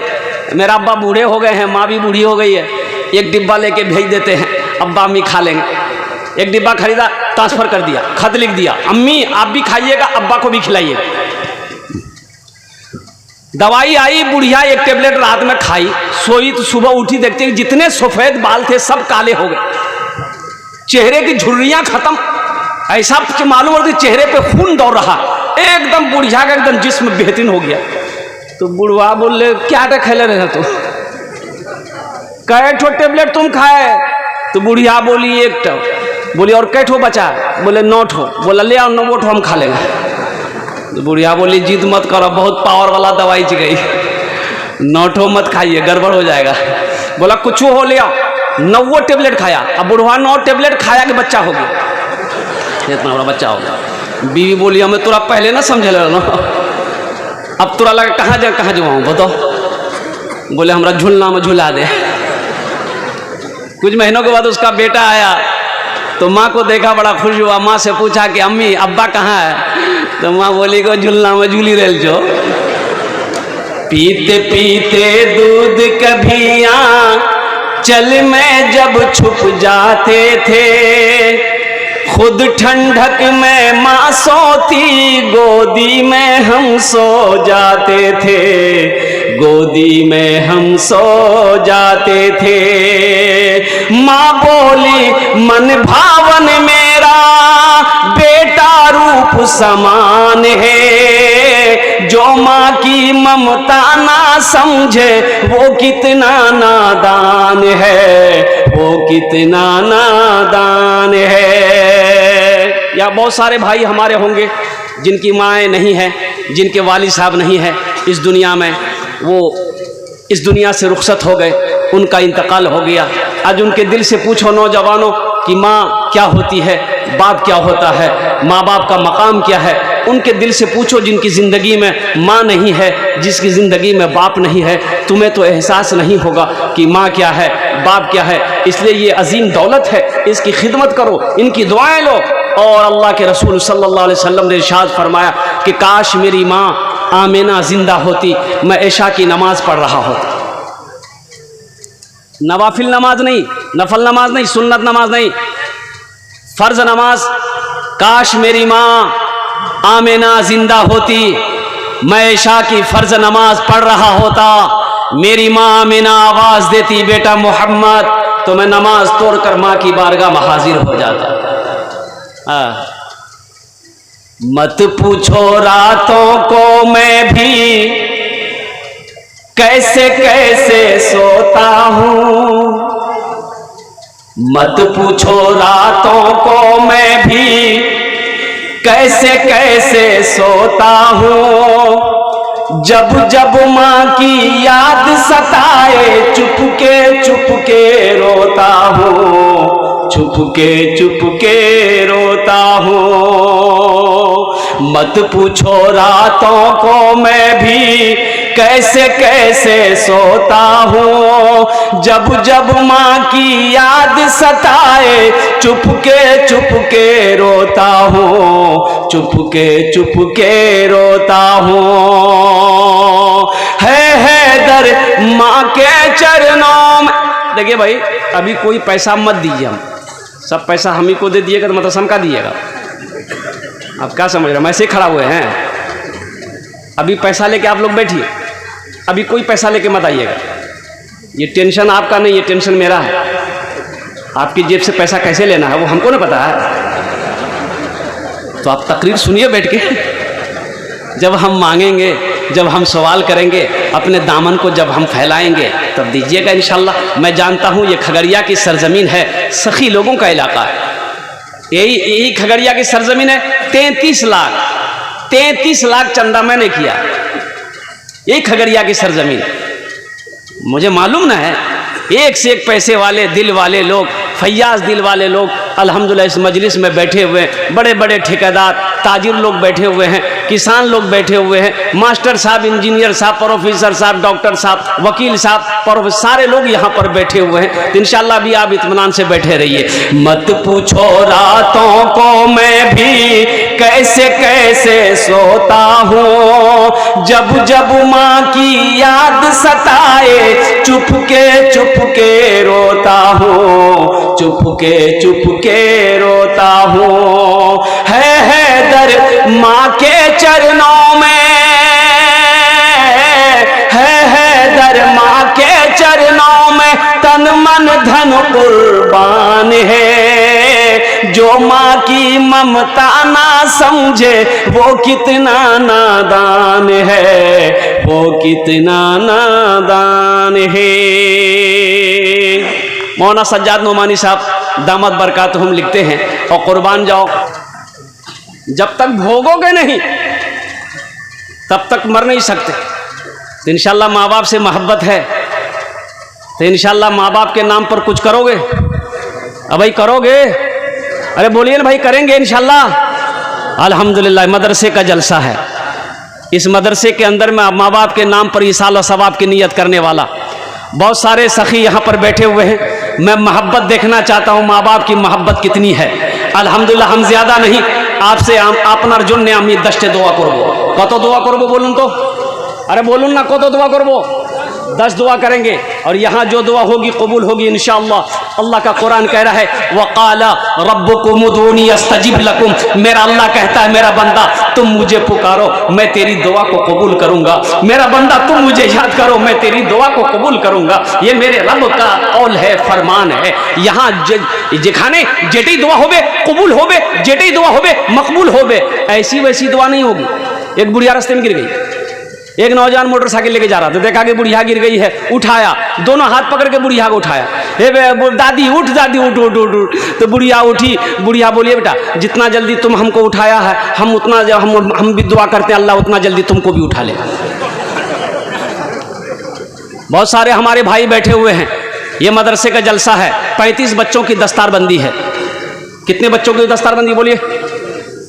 मेरा अब्बा बूढ़े हो गए हैं, माँ भी बूढ़ी हो गई है, एक डिब्बा लेके भेज देते हैं, अब्बा अम्मी खा लेंगे। एक डिब्बा खरीदा, ट्रांसफर कर दिया, खत लिख दिया, अम्मी आप भी खाइएगा, अब्बा को भी खिलाइएगा। दवाई आई, बुढ़िया एक टेबलेट रात में खाई, सोई तो सुबह उठी देखते जितने सफेद बाल थे सब काले हो गए, चेहरे की झुर्रियां खत्म, ऐसा मालूम होता चेहरे पे खून दौड़ रहा, एकदम बुढ़िया का एकदम जिस्म बेहतरीन हो गया। तो बुढ़वा बोले क्या खेले रहे तू, कै ठो टेबलेट तुम खाए? तो बुढ़िया बोली एक ठो। बोली और कै ठो बचा? बोले 9 ठो। बोला ले आओ 9 ठो हम खा लेंगे। तो बुढ़िया बोली जिद मत करो, बहुत पावर वाला दवाई ची गई, 9 ठो मत खाइए, गड़बड़ हो जाएगा। बोला कुछ हो ले आओ, 9 टेबलेट खाया। अब बुढ़वा 9 टेबलेट खाया कि बच्चा हो गया, इतना बड़ा बच्चा हो गया। बीवी बोली हमें तुरा पहले ना समझ ले ना, अब तुरा लगा कहाँ जाऊँ बताओ। बोले हमरा झूलना में झूला दे। कुछ महीनों के बाद उसका बेटा आया तो माँ को देखा, बड़ा खुश हुआ, माँ से पूछा कि अम्मी अब्बा कहाँ है? तो माँ बोली को झूलना में झूली रेल जो। पीते पीते दूध कभी चल में जब छुप जाते थे, खुद ठंडक में माँ सोती गोदी में हम सो जाते थे, गोदी में हम सो जाते थे। माँ बोली मन भावन मेरा बेटा रूप समान है, जो माँ की ममता ना समझे वो कितना नादान है, वो कितना नादान है। या बहुत सारे भाई हमारे होंगे जिनकी माएँ नहीं हैं, जिनके वालिद साहब नहीं है इस दुनिया में, वो इस दुनिया से रुखसत हो गए, उनका इंतकाल हो गया। आज उनके दिल से पूछो नौजवानों कि माँ क्या होती है, बाप क्या होता है, माँ बाप का मकाम क्या है। उनके दिल से पूछो जिनकी ज़िंदगी में माँ नहीं है, जिसकी ज़िंदगी में बाप नहीं है, तुम्हें तो एहसास नहीं होगा कि माँ क्या है, बाप क्या है। इसलिए ये अजीम दौलत है, इसकी खिदमत करो, इनकी दुआएं लो। और अल्लाह के रसूल सल्लल्लाहु अलैहि वसल्लम ने इरशाद फरमाया कि काश मेरी माँ आमिना जिंदा होती, मैं इशा की नमाज पढ़ रहा होता। नवाफिल नमाज नहीं, नफल नमाज नहीं, सुन्नत नमाज नहीं, फर्ज नमाज। काश मेरी माँ आमिना जिंदा होती, मैं इशा की फर्ज नमाज पढ़ रहा होता। मेरी माँ आमिना आवाज देती बेटा मोहम्मद, तो मैं नमाज तोड़कर माँ की बारगाह में हाजिर हो जाता। मत पूछो रातों को मैं भी कैसे कैसे सोता हूँ, मत पूछो रातों को मैं भी कैसे कैसे सोता हूँ। जब जब माँ की याद सताए चुपके रोता हूँ, चुपके रोता हूँ। मत पूछो रातों को मैं भी कैसे कैसे सोता हूँ। जब जब माँ की याद सताए चुपके रोता हूँ, चुपके रोता हूँ। है दर माँ के चरणों में। देखिए भाई, अभी कोई पैसा मत दीजिए, हम सब पैसा हम ही को दे दिएगा तो मतलब समका दिएगा। आप क्या समझ रहे हैं, हम ऐसे खड़ा हुए हैं। अभी पैसा लेके आप लोग बैठिए, अभी कोई पैसा लेके मत आइएगा। ये टेंशन आपका नहीं, ये टेंशन मेरा है। आपकी जेब से पैसा कैसे लेना है वो हमको ना पता है। तो आप तकरीर सुनिए बैठ के। जब हम मांगेंगे, जब हम सवाल करेंगे, अपने दामन को जब हम फैलाएंगे तब दीजिएगा इंशाल्लाह। मैं जानता हूँ ये खगड़िया की सरजमीन है, सखी लोगों का इलाका है। यही खगड़िया की सरजमीन है। 33 लाख चंदा मैंने किया, यही खगड़िया की सरजमीन। मुझे मालूम ना है, एक से एक पैसे वाले दिल वाले लोग, फैयाज दिल वाले लोग अल्हम्दुलिल्लाह इस मजलिस में बैठे हुए हैं। बड़े बड़े ठेकेदार, ताजिर लोग बैठे हुए हैं, किसान लोग बैठे हुए हैं, मास्टर साहब, इंजीनियर साहब, प्रोफेसर साहब, डॉक्टर साहब, वकील साहब, सारे लोग यहाँ पर बैठे हुए हैं। तो इंशाल्लाह भी आप इत्मीनान से बैठे रहिए। मत पूछो रातों को मैं भी कैसे कैसे सोता हूँ। जब जब माँ की याद सताए चुपके रोता हूँ, चुपके रोता हूँ। है दर माँ के चरणों में, है दर माँ के चरणों में, तन मन धन कुर्बान है। जो माँ की ममता ना समझे वो कितना नादान है, वो कितना नादान है। मौलाना सज्जाद नोमानी साहब दामद बरकातहुम लिखते हैं, और कुर्बान जाओ, जब तक भोगोगे नहीं तब तक मर नहीं सकते। तो इंशाल्लाह माँ बाप से मोहब्बत है तो इंशाल्लाह माँ बाप के नाम पर कुछ करोगे। अब भाई करोगे, अरे बोलिए ना भाई, करेंगे इंशाल्लाह। अल्हम्दुलिल्लाह मदरसे का जलसा है, इस मदरसे के अंदर में माँ बाप के नाम पर ईसाल और सवाब की नीयत करने वाला बहुत सारे सखी यहाँ पर बैठे हुए हैं। मैं मोहब्बत देखना चाहता हूँ, माँ बाप की मोहब्बत कितनी है। अल्हम्दुलिल्लाह हम ज़्यादा नहीं, आपसे আপনার জন্য আমি 10টা দোয়া করব। কত দোয়া করব বলুন তো? अरे बोलूँ ना, कत दुआ करबो? 10 दुआ करेंगे और यहाँ जो दुआ होगी कबूल होगी इंशाअल्लाह। अल्लाह का कुरान कह रहा है वक़ाला रब्बुकुम उदूनी अस्तजिब लकुम, मेरा अल्लाह कहता है मेरा बंदा तुम मुझे पुकारो मैं तेरी दुआ को कबूल करूंगा, मेरा बंदा तुम मुझे याद करो मैं तेरी दुआ को कबूल करूंगा। ये मेरे रब का कौल है, फरमान है। यहाँ जेखाने जेटी दुआ होवे कबूल होवे, जेटी दुआ होवे मकबूल होवे, ऐसी वैसी दुआ नहीं होगी। एक बुढ़िया रास्ते में गिर गई, एक नौजवान मोटरसाइकिल लेके जा रहा था, देखा कि बुढ़िया गिर गई है, उठाया, दोनों हाथ पकड़ के बुढ़िया को उठाया, हे दादी उठ, दादी उठ उठ उठ उठ। तो बुढ़िया उठी, बुढ़िया बोलिए बेटा जितना जल्दी तुम हमको उठाया है हम उतना हम भी दुआ करते हैं अल्लाह उतना जल्दी तुमको भी उठा ले। बहुत सारे हमारे भाई बैठे हुए हैं, ये मदरसे का जलसा है, 35 बच्चों की दस्तारबंदी है। कितने बच्चों की दस्तारबंदी बोलिए?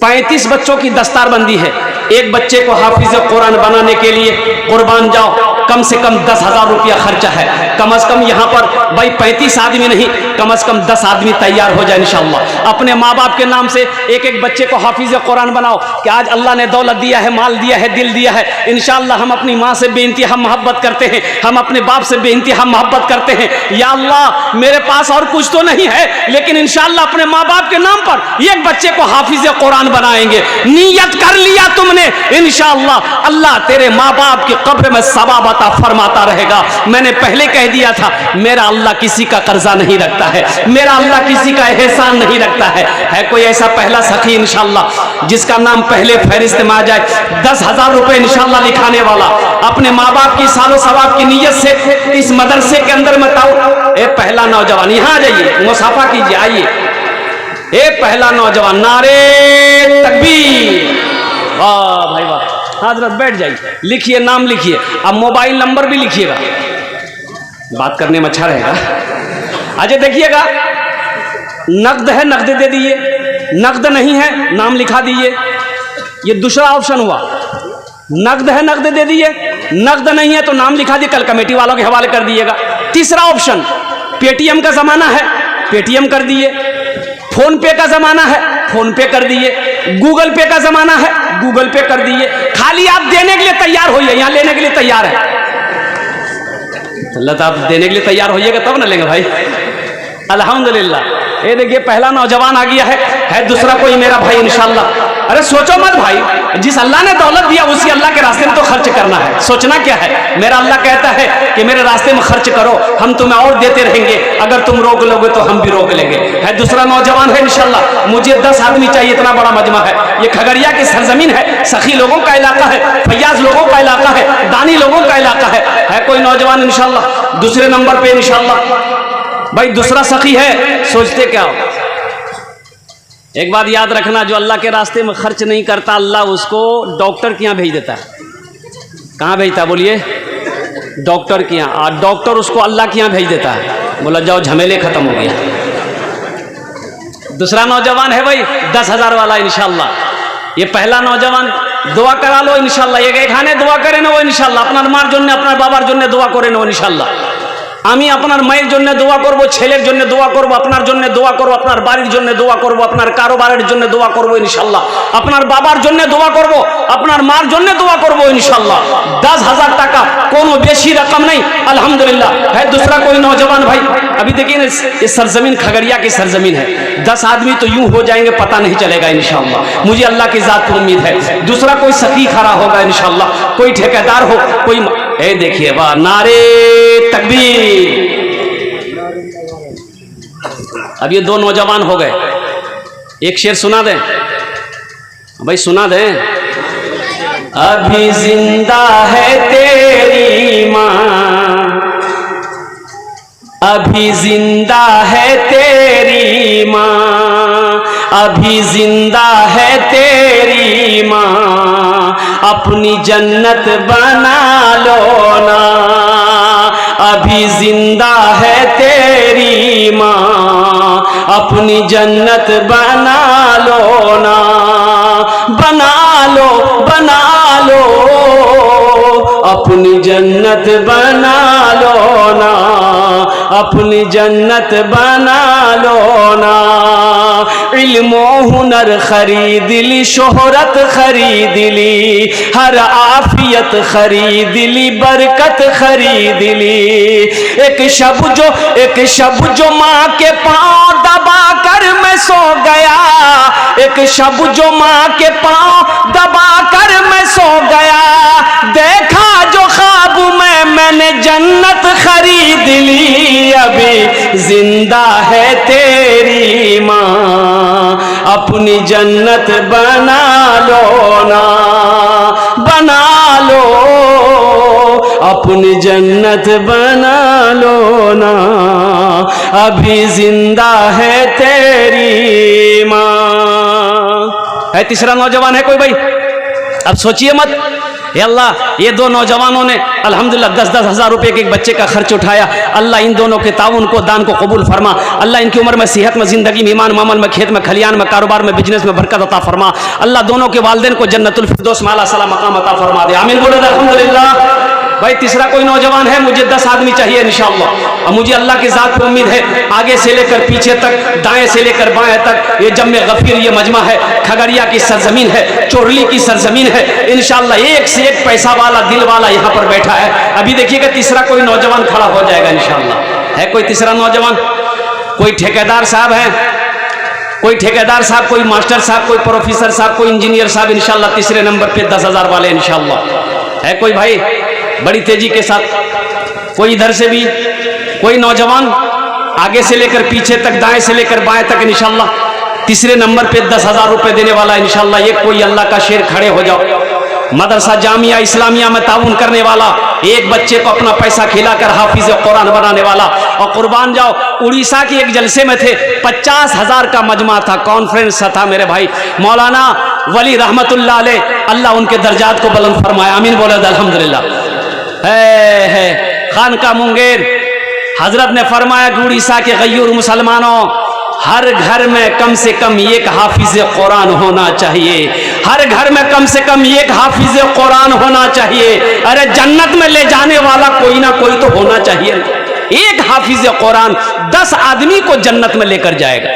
35 बच्चों की दस्तारबंदी है। एक बच्चे को हाफिज कुरान बनाने के लिए कुर्बान जाओ, कम से कम 10,000 रुपया खर्चा है। कम से कम यहाँ पर भाई 35 आदमी नहीं, कम से कम 10 आदमी तैयार हो जाए इंशाअल्लाह। अपने माँ बाप के नाम से एक एक बच्चे को हाफिज कुरान बनाओ कि आज अल्लाह ने दौलत दिया है, माल दिया है, दिल दिया है, इंशाअल्लाह हम अपनी माँ से बेइंतहा मोहब्बत करते हैं, हम अपने बाप से बेइंतहा मोहब्बत करते हैं। या अल्लाह मेरे पास और कुछ तो नहीं है लेकिन इंशाअल्लाह अपने माँ बाप के नाम पर एक बच्चे को हाफिज कुरान बनाएंगे। नियत कर लिया तुमने, इंशाअल्लाह अल्लाह तेरे माँ बाप की कब्र में सवाब अता फरमाता रहेगा। मैंने पहले कह दिया था मेरा अल्लाह किसी का कर्जा नहीं रखता है, मेरा अल्लाह किसी का एहसान नहीं रखता है कोई ऐसा पहला सखी इंशाअल्लाह जिसका नाम पहले फहरिस्त में आ जाए, 10,000 रुपए इंशाअल्लाह लिखाने वाला, अपने माँ बाप की सालो सवाब की नीयत से इस मदरसे के अंदर में ताऊ ए पहला नौजवान यहाँ आ जाइए, मुसाफा कीजिए, आइए। ए पहला नौजवान, नारे तकबीर, वाह भाई वाह। हजरत बैठ जाइए, लिखिए, नाम लिखिए, अब मोबाइल नंबर भी लिखिएगा, बात करने में अच्छा रहेगा। अच्छा देखिएगा, नकद है नकद दे दीजिए, नकद नहीं है नाम लिखा दीजिए, ये दूसरा ऑप्शन हुआ। नकद है नकद दे दीजिए, नकद नहीं है तो नाम लिखा दिए, कल कमेटी वालों के हवाले कर दिएगा। तीसरा ऑप्शन, पेटीएम का जमाना है पेटीएम कर दिए, फोन पे का जमाना है फोन पे कर दिए, गूगल पे का जमाना है गूगल पे कर दिए। खाली आप देने के लिए तैयार होइए, यहाँ लेने के लिए तैयार है। अल्लाह तो आप देने के लिए तैयार होइएगा तब ना लेंगे भाई। अल्हम्दुलिल्लाह, ये देखिए पहला नौजवान आ गया है दूसरा कोई मेरा भाई इंशाअल्लाह। अरे सोचो मत भाई, जिस अल्लाह ने दौलत दिया उसी अल्लाह के रास्ते में तो खर्च करना है, सोचना क्या है। मेरा अल्लाह कहता है कि मेरे रास्ते में खर्च करो, हम तुम्हें और देते रहेंगे, अगर तुम रोक लोगे तो हम भी रोक लेंगे। है दूसरा नौजवान है इंशाअल्लाह, मुझे 10 आदमी चाहिए, इतना बड़ा मजमा है। ये खगड़िया की सरजमीन है, सखी लोगों का इलाका है, फैयाज लोगों का इलाका है, दानी लोगों का इलाका है कोई नौजवान इंशाअल्लाह दूसरे नंबर पे इंशाअल्लाह। भाई दूसरा सखी है, सोचते क्या हो, एक बात याद रखना, जो अल्लाह के रास्ते में खर्च नहीं करता अल्लाह उसको डॉक्टर के यहाँ भेज देता है। कहाँ भेजता है बोलिए? डॉक्टर के यहाँ, और डॉक्टर उसको अल्लाह के यहाँ भेज देता है, बोला जाओ झमेले खत्म हो गया। दूसरा नौजवान है भाई 10,000 वाला इंशाअल्लाह। ये पहला नौजवान, दुआ करा लो इंशाअल्लाह, ये खाने दुआ करे ना वो इंशाअल्लाह, अपना मार जोन्ने अपना बाबार जोन्ने दुआ करे ना इंशाअल्लाह। আমি আপনার মায়ের জন্য দোয়া করব, ছেলের জন্য দোয়া করব, আপনার জন্য দোয়া করব, আপনার বাড়ির জন্য দোয়া করব, আপনার কারোবারের জন্য দোয়া করব ইনশাআল্লাহ, আপনার বাবার জন্য দোয়া করব, আপনার মার জন্য দোয়া করব ইনশাআল্লাহ। 10,000 টাকা কোনো বেশি रकम नहीं, अल्हम्दुलिल्लाह। है दूसरा कोई नौजवान भाई, अभी देखिए ये सरजमीन खगड़िया की सरजमीन है, 10 आदमी तो यूं हो जाएंगे पता नहीं चलेगा इंशाअल्लाह, मुझे अल्लाह की जात पर उम्मीद है। दूसरा कोई सखी खड़ा होगा इंशाअल्लाह, कोई ठेकेदार हो, कोई ए देखिए वाह, नारे तकबीर। अब ये 2 नौजवान हो गए, एक शेर सुना दें भाई, सुना दें। अभी जिंदा है तेरी माँ, अभी जिंदा है तेरी माँ, अभी जिंदा है तेरी माँ, अपनी जन्नत बना लो ना, अभी जिंदा है तेरी माँ, अपनी जन्नत बना लो ना, बना लो बना लो, अपनी जन्नत बना लो ना, अपनी जन्नत बना लो ना। इल्म हुनर खरीद ली, शोहरत खरीद ली, हर आफियत खरीद ली, बरकत खरीद ली। एक शब जो माँ के पाँव दबा कर मैं सो गया, एक शब जो माँ के पाँव दबा कर मैं सो गया, देखा जो ख्वाब में मैंने जन्नत खरीद ली। अभी जिंदा है तेरी माँ, अपनी जन्नत बना लो ना, बना लो, अपनी जन्नत बना लो ना, अभी जिंदा है तेरी माँ। है तीसरा नौजवान है कोई भाई? अब सोचिए मत, हे अल्लाह ये दो नौजवानों ने अल्हम्दुलिल्लाह 10-10 हज़ार रुपये के एक बच्चे का खर्च उठाया। अल्लाह इन दोनों के ताउन को, दान को कबूल फरमा। अल्लाह इनकी उम्र में, सेहत में, ज़िंदगी में, ईमान मामल में, खेत में, खलियान में, कारोबार में, बिजनेस में बरकत अता फरमा। अल्लाह दोनों के वालिदैन को जन्नतुल फिरदौस में आला सला मकाम अता फरमा दे। आमीन बोले अल्हम्दुलिल्लाह। भाई तीसरा कोई नौजवान है? मुझे 10 आदमी चाहिए इंशाअल्लाह। और मुझे अल्लाह की ज़ात पे उम्मीद है, आगे से लेकर पीछे तक, दाएं से लेकर बाएं तक, ये जम्मे गफीर ये मजमा है, खगड़िया की सरजमीन है, चोरली की सरजमीन है। इंशाअल्लाह एक से एक पैसा वाला, दिल वाला यहाँ पर बैठा है। अभी देखिएगा तीसरा कोई नौजवान खड़ा हो जाएगा इंशाअल्लाह। है कोई तीसरा नौजवान? कोई ठेकेदार साहब है? कोई ठेकेदार साहब, कोई मास्टर साहब, कोई प्रोफेसर साहब, कोई इंजीनियर साहब इंशाअल्लाह तीसरे नंबर पे 10,000 वाले इंशाअल्लाह। है कोई भाई? बड़ी तेजी के साथ कोई इधर से भी कोई नौजवान, आगे से लेकर पीछे तक, दाएं से लेकर बाएं तक इंशाअल्लाह तीसरे नंबर पे 10,000 रुपए देने वाला इंशाअल्लाह। ये कोई अल्लाह का शेर खड़े हो जाओ। मदरसा जामिया इस्लामिया में ताउन करने वाला, एक बच्चे को अपना पैसा खिलाकर हाफिज कुरान बनाने वाला। और कुर्बान जाओ, उड़ीसा के एक जलसे में थे, 50,000 का मजमा था, कॉन्फ्रेंस था मेरे भाई। मौलाना वली रहमतुल्लाह अलैह, अल्लाह उनके दर्जात को बुलंद फरमाए। आमीन बोले अल्हम्दुलिल्लाह। है खानका मुंगेर, हजरत ने फरमाया कि उड़ीसा के गयूर मुसलमानों, हर घर में कम से कम एक हाफिज कुरान होना चाहिए, हर घर में कम से कम एक हाफिज कुरान होना चाहिए। अरे जन्नत में ले जाने वाला कोई ना कोई तो होना चाहिए। एक हाफिज कुरान 10 आदमी को जन्नत में लेकर जाएगा।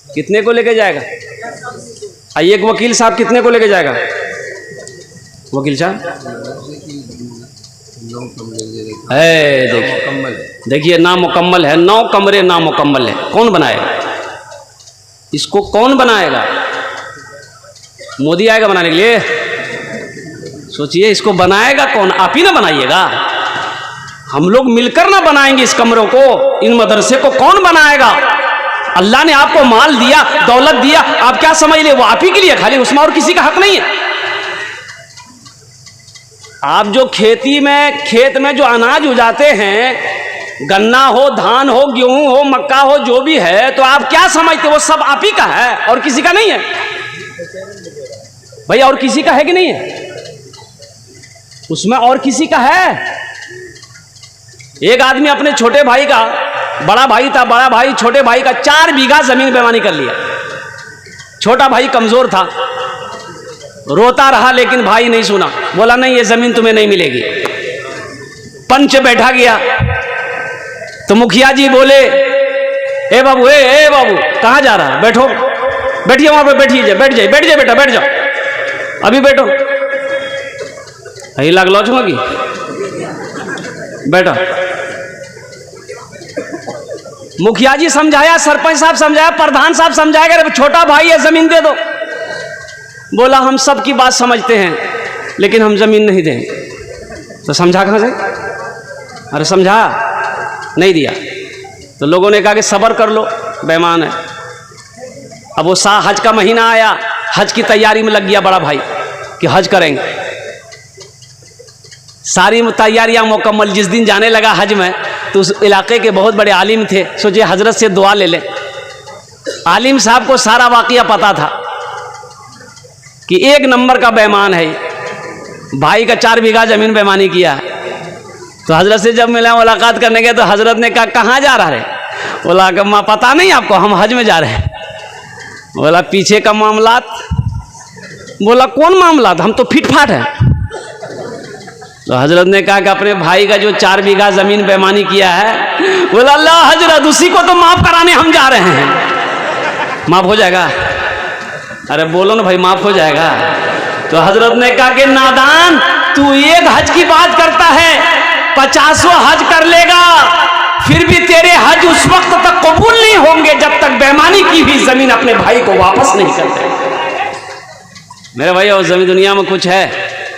कितने को लेकर जाएगा? एक वकील साहब कितने को लेकर जाएगा? वकील साहब देखिए नामुकम्मल है, 9 कमरे नामुकम्मल है। कौन बनाएगा इसको? कौन बनाएगा? मोदी आएगा बनाने के लिए? सोचिए इसको बनाएगा कौन? आप ही ना बनाइएगा। हम लोग मिलकर ना बनाएंगे इस कमरों को, इन मदरसे को कौन बनाएगा? अल्लाह ने आपको माल दिया, दौलत दिया, आप क्या समझ ले वो आप ही के लिए खाली, उसमें और किसी का हक नहीं है। आप जो खेत में जो अनाज उगाते हैं, गन्ना हो, धान हो, गेहूं हो, मक्का हो, जो भी है, तो आप क्या समझते वो सब आप ही का है और किसी का नहीं है? भैया और किसी का है कि नहीं है? उसमें और किसी का है? एक आदमी अपने छोटे भाई का, बड़ा भाई था, बड़ा भाई छोटे भाई का 4 बीघा जमीन बेईमानी कर लिया। छोटा भाई कमजोर था, रोता रहा, लेकिन भाई नहीं सुना, बोला नहीं ये जमीन तुम्हें नहीं मिलेगी। पंच बैठा गया तो मुखिया जी बोले, ए बाबू, ए बाबू कहाँ जा रहा है? बैठो, बैठिए वहां पे, बैठिए, बैठ जाइए, बैठ जाइए बेटा, बैठ जाओ, अभी बैठो। यही लग लो की बैठो। मुखिया जी समझाया, सरपंच साहब समझाया, प्रधान साहब समझाया, अरे छोटा भाई है जमीन दे दो। बोला हम सब की बात समझते हैं लेकिन हम जमीन नहीं देंगे। तो समझा कहाँ से? अरे समझा नहीं दिया। तो लोगों ने कहा कि सब्र कर लो, बेईमान है। अब वो हज का महीना आया, हज की तैयारी में लग गया बड़ा भाई कि हज करेंगे। सारी तैयारियां मुकम्मल। जिस दिन जाने लगा हज में, तो उस इलाके के बहुत बड़े आलिम थे, सोचे हजरत से दुआ ले लें। आलिम साहब को सारा वाक़या पता था कि 1 नंबर का बेईमान है, भाई का 4 बीघा जमीन बेईमानी किया है। तो हजरत से जब मिला, मुलाकात करने गए, तो हजरत ने कहा कहाँ जा रहा है? बोला कि माँ पता नहीं आपको, हम हज में जा रहे हैं। बोला पीछे का मामलात? बोला कौन मामलात, हम तो फिटफाट है। तो हजरत ने कहा कि अपने भाई का जो 4 बीघा जमीन बेईमानी किया है, बोला अल्लाह हजरत उसी को तो माफ कराने हम जा रहे हैं। माफ हो जाएगा? अरे बोलो ना भाई, माफ हो जाएगा? तो हजरत ने कहा कि नादान, तू एक हज की बात करता है, 50वां हज कर लेगा, फिर भी तेरे हज उस वक्त तक कबूल नहीं होंगे जब तक बेईमानी की हुई जमीन अपने भाई को वापस नहीं करते। मेरे भाई, और जमीन दुनिया में कुछ है?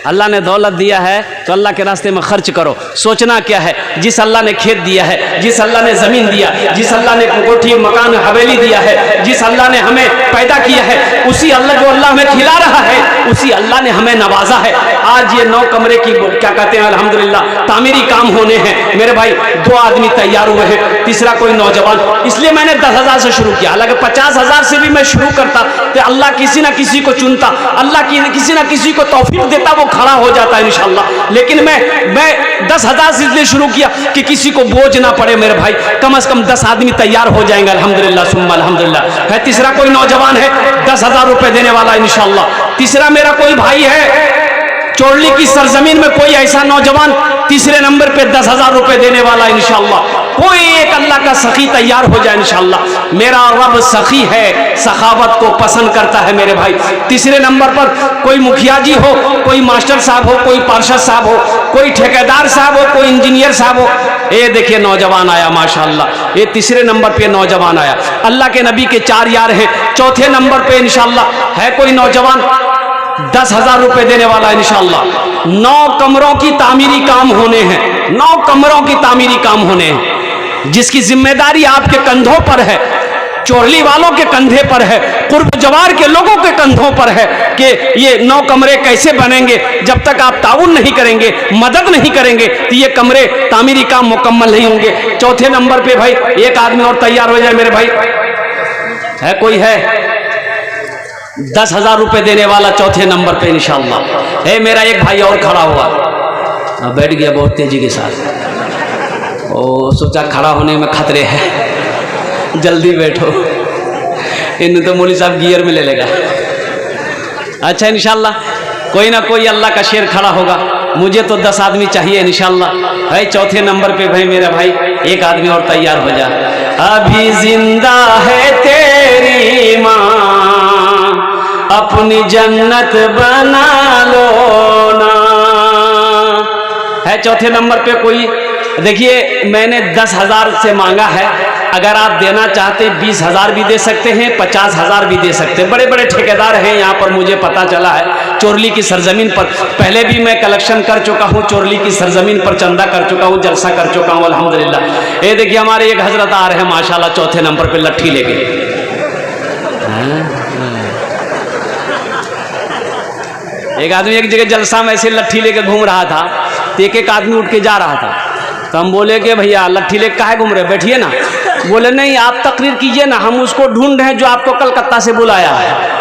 अल्लाह ने दौलत दिया है तो अल्लाह के रास्ते में खर्च करो। सोचना क्या है, जिस अल्लाह ने खेत दिया है, जिस अल्लाह ने ज़मीन दिया, जिस अल्लाह ने कोठी मकान हवेली दिया है, जिस अल्लाह ने हमें पैदा किया है, उसी अल्लाह जो अल्लाह हमें खिला रहा है, उसी अल्लाह ने हमें नवाजा है। आज ये 9 कमरे की क्या कहते हैं, अल्हम्दुलिल्लाह तामीरी काम होने हैं मेरे भाई। 2 आदमी तैयार हुए हैं, तीसरा कोई नौजवान। इसलिए मैंने 10,000 से शुरू किया, हालांकि 50,000 से भी मैं शुरू करता तो अल्लाह किसी ना किसी को चुनता, अल्लाह किसी ना किसी को तौफीक देता, वो खड़ा हो जाता है इंशाअल्लाह। लेकिन मैं 10,000 से इसलिए शुरू किया कि किसी को बोझ ना पड़े मेरे भाई। कम से कम 10 आदमी तैयार हो जाएंगे अल्हम्दुलिल्लाह सुम्मा अल्हम्दुलिल्लाह। है तीसरा कोई नौजवान है 10,000 रुपए देने वाला इंशाअल्लाह। तीसरा मेरा कोई भाई है चोरली की सरजमीन में, कोई ऐसा नौजवान तीसरे नंबर पे 10,000 रुपए देने वाला इंशाअल्लाह। कोई एक अल्लाह का सखी तैयार हो जाए इंशाअल्लाह। मेरा रब सखी है, सखावत को पसंद करता है मेरे भाई। तीसरे नंबर पर कोई मुखिया जी हो, कोई मास्टर साहब हो, कोई पार्षद साहब हो, कोई ठेकेदार साहब हो, कोई इंजीनियर साहब हो। ये देखिए नौजवान आया माशाअल्लाह, ये तीसरे नंबर पे नौजवान आया। अल्लाह के नबी के 4 यार हैं। चौथे नंबर पे इंशाअल्लाह है कोई नौजवान 10,000 रुपए देने वाला इंशाअल्लाह। 9 कमरों की तामीरी काम होने हैं, 9 कमरों की तामीरी काम होने हैं, जिसकी जिम्मेदारी आपके कंधों पर है, चोरली वालों के कंधे पर है, कुर्ब जवार के लोगों के कंधों पर है कि ये 9 कमरे कैसे बनेंगे। जब तक आप ताउन नहीं करेंगे, मदद नहीं करेंगे, तो ये कमरे तामीरी काम मुकम्मल नहीं होंगे। चौथे नंबर पे भाई एक आदमी और तैयार हो जाए मेरे भाई। है कोई है 10,000 रुपए देने वाला चौथे नंबर पे इंशाअल्लाह। है मेरा एक भाई और खड़ा हुआ, बैठ गया बहुत तेजी के साथ। ओ सोचा खड़ा होने में खतरे हैं, जल्दी बैठो, इन्हें तो मौलवी साहब गियर में ले लेगा। अच्छा इंशाअल्लाह कोई ना कोई अल्लाह का शेर खड़ा होगा। मुझे तो 10 आदमी चाहिए इंशाअल्लाह। है चौथे नंबर पे भाई मेरा भाई एक आदमी और तैयार हो जा। अभी जिंदा है तेरी माँ, अपनी जन्नत बना लो ना। है चौथे नंबर पे कोई, देखिए मैंने 10,000 से मांगा है, अगर आप देना चाहते 20,000 भी दे सकते हैं, 50,000 भी दे सकते हैं। बड़े बड़े ठेकेदार हैं यहाँ पर, मुझे पता चला है चोरली की सरजमीन पर। पहले भी मैं कलेक्शन कर चुका हूँ, चोरली की सरजमीन पर चंदा कर चुका हूँ, जलसा कर चुका हूँ अल्हम्दुलिल्लाह। ये देखिए हमारे एक हजरत आ रहे हैं माशाल्लाह चौथे नंबर पे लट्ठी लेके। एक आदमी एक जगह जलसा में ऐसे लट्ठी लेके घूम रहा था, तो एक आदमी उठ के जा रहा था, तो हम बोले कि भैया लट्ठी लेके काहे घूम रहे, बैठिए ना। बोले नहीं आप तकरीर कीजिए ना, हम उसको ढूंढ रहे हैं जो आपको कलकत्ता से बुलाया है।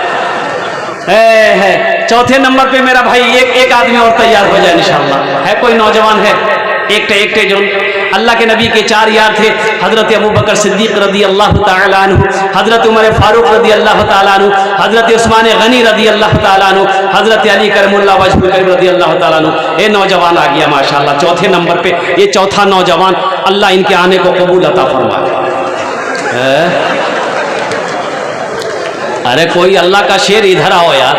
चौथे नंबर पे मेरा भाई एक आदमी और तैयार हो जाए इंशाअल्लाह। है कोई नौजवान है एक जो अल्लाह के नबी के 4 यार थे, हजरत अबू बकर सिद्दीक रदी अल्लाह ताला अन्हु, हजरत उमर फारूक रदी अल्लाह ताला अन्हु, हजरत उस्मान गनी रदी अल्लाह ताला अन्हु, हजरत अली करमुल्लाह वजहुल करीम रदी अल्लाह ताला अन्हु। ये नौजवान आ गया माशाअल्लाह चौथे नंबर पे। ये चौथा नौजवान, अल्लाह इनके आने को कबूल अता फरमाए। अरे कोई अल्लाह का शेर इधर आओ यार,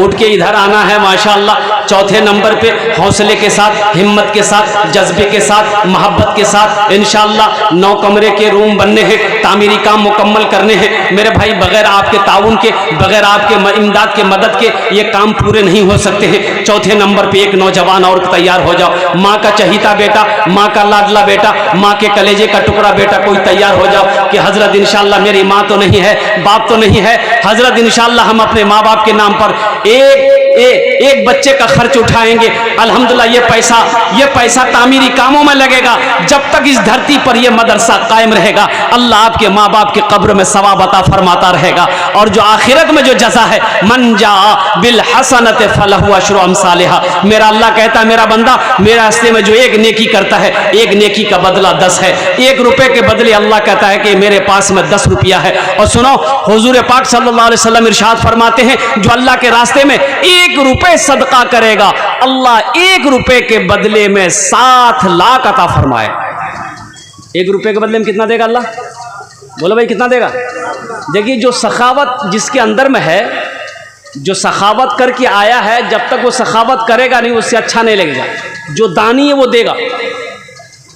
उठ के इधर आना है माशाअल्लाह। चौथे नंबर पे हौसले के साथ, हिम्मत के साथ, जज्बे के साथ, मोहब्बत के साथ इंशाअल्लाह 9 कमरे के रूम बनने हैं, तामीरी काम मुकम्मल करने हैं मेरे भाई। बगैर आपके ताउन के, बगैर आपके इमदाद के, मदद के ये काम पूरे नहीं हो सकते हैं। चौथे नंबर पे एक नौजवान और तैयार हो जाओ, माँ का चहीता बेटा, माँ का लाडला बेटा, माँ के कलेजे का टुकड़ा बेटा, कोई तैयार हो जाओ कि हजरत इंशाअल्लाह मेरी माँ तो नहीं है, बाप तो नहीं है, हजरत इंशाअल्लाह हम अपने माँ बाप के नाम पर एक बच्चे का खर्च उठाएंगे अल्हम्दुलिल्लाह। ये पैसा तामीरी कामों में लगेगा। जब तक इस धरती पर ये मदरसा कायम रहेगा, अल्लाह आपके माँ बाप के कब्र में सवाब अता फरमाता रहेगा। और जो आखिरत में जो जज़ा है, मन जा बिल हसनत फलहु अशरु अमसालिहा। मेरा अल्लाह कहता है मेरा बंदा मेरे रास्ते में जो एक नेकी करता है, एक नेकी का बदला 10 है। 1 रुपए के बदले अल्लाह कहता है कि मेरे पास में 10 रुपया है। और सुनो हुजूर पाक सल्लल्लाहु अलैहि वसल्लम इरशाद फरमाते हैं, जो अल्लाह के रास्ते में 1 रुपए सदका करेगा, अल्लाह 1 रुपए के बदले में 7 लाख अता फरमाए। 1 रुपए के बदले में कितना देगा अल्लाह? बोलो भाई कितना देगा? देखिए, जो सखावत जिसके अंदर में है, जो सखावत करके आया है, जब तक वो सखावत करेगा नहीं उससे अच्छा नहीं लगेगा। जो दानी है वो देगा।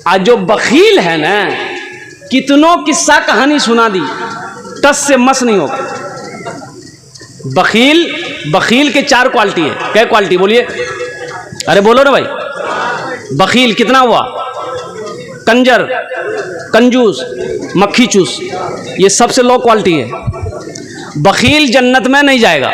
आज जो बखील है ना, कितनों किस्सा कहानी सुना दी, टस से मस नहीं होगा। बखील के 4 क्वालिटी है। क्या क्वालिटी बोलिए? अरे बोलो ना भाई। बखील कितना हुआ? कंजर, कंजूस, मक्खी चूस, ये सबसे लो क्वालिटी है। बखील जन्नत में नहीं जाएगा।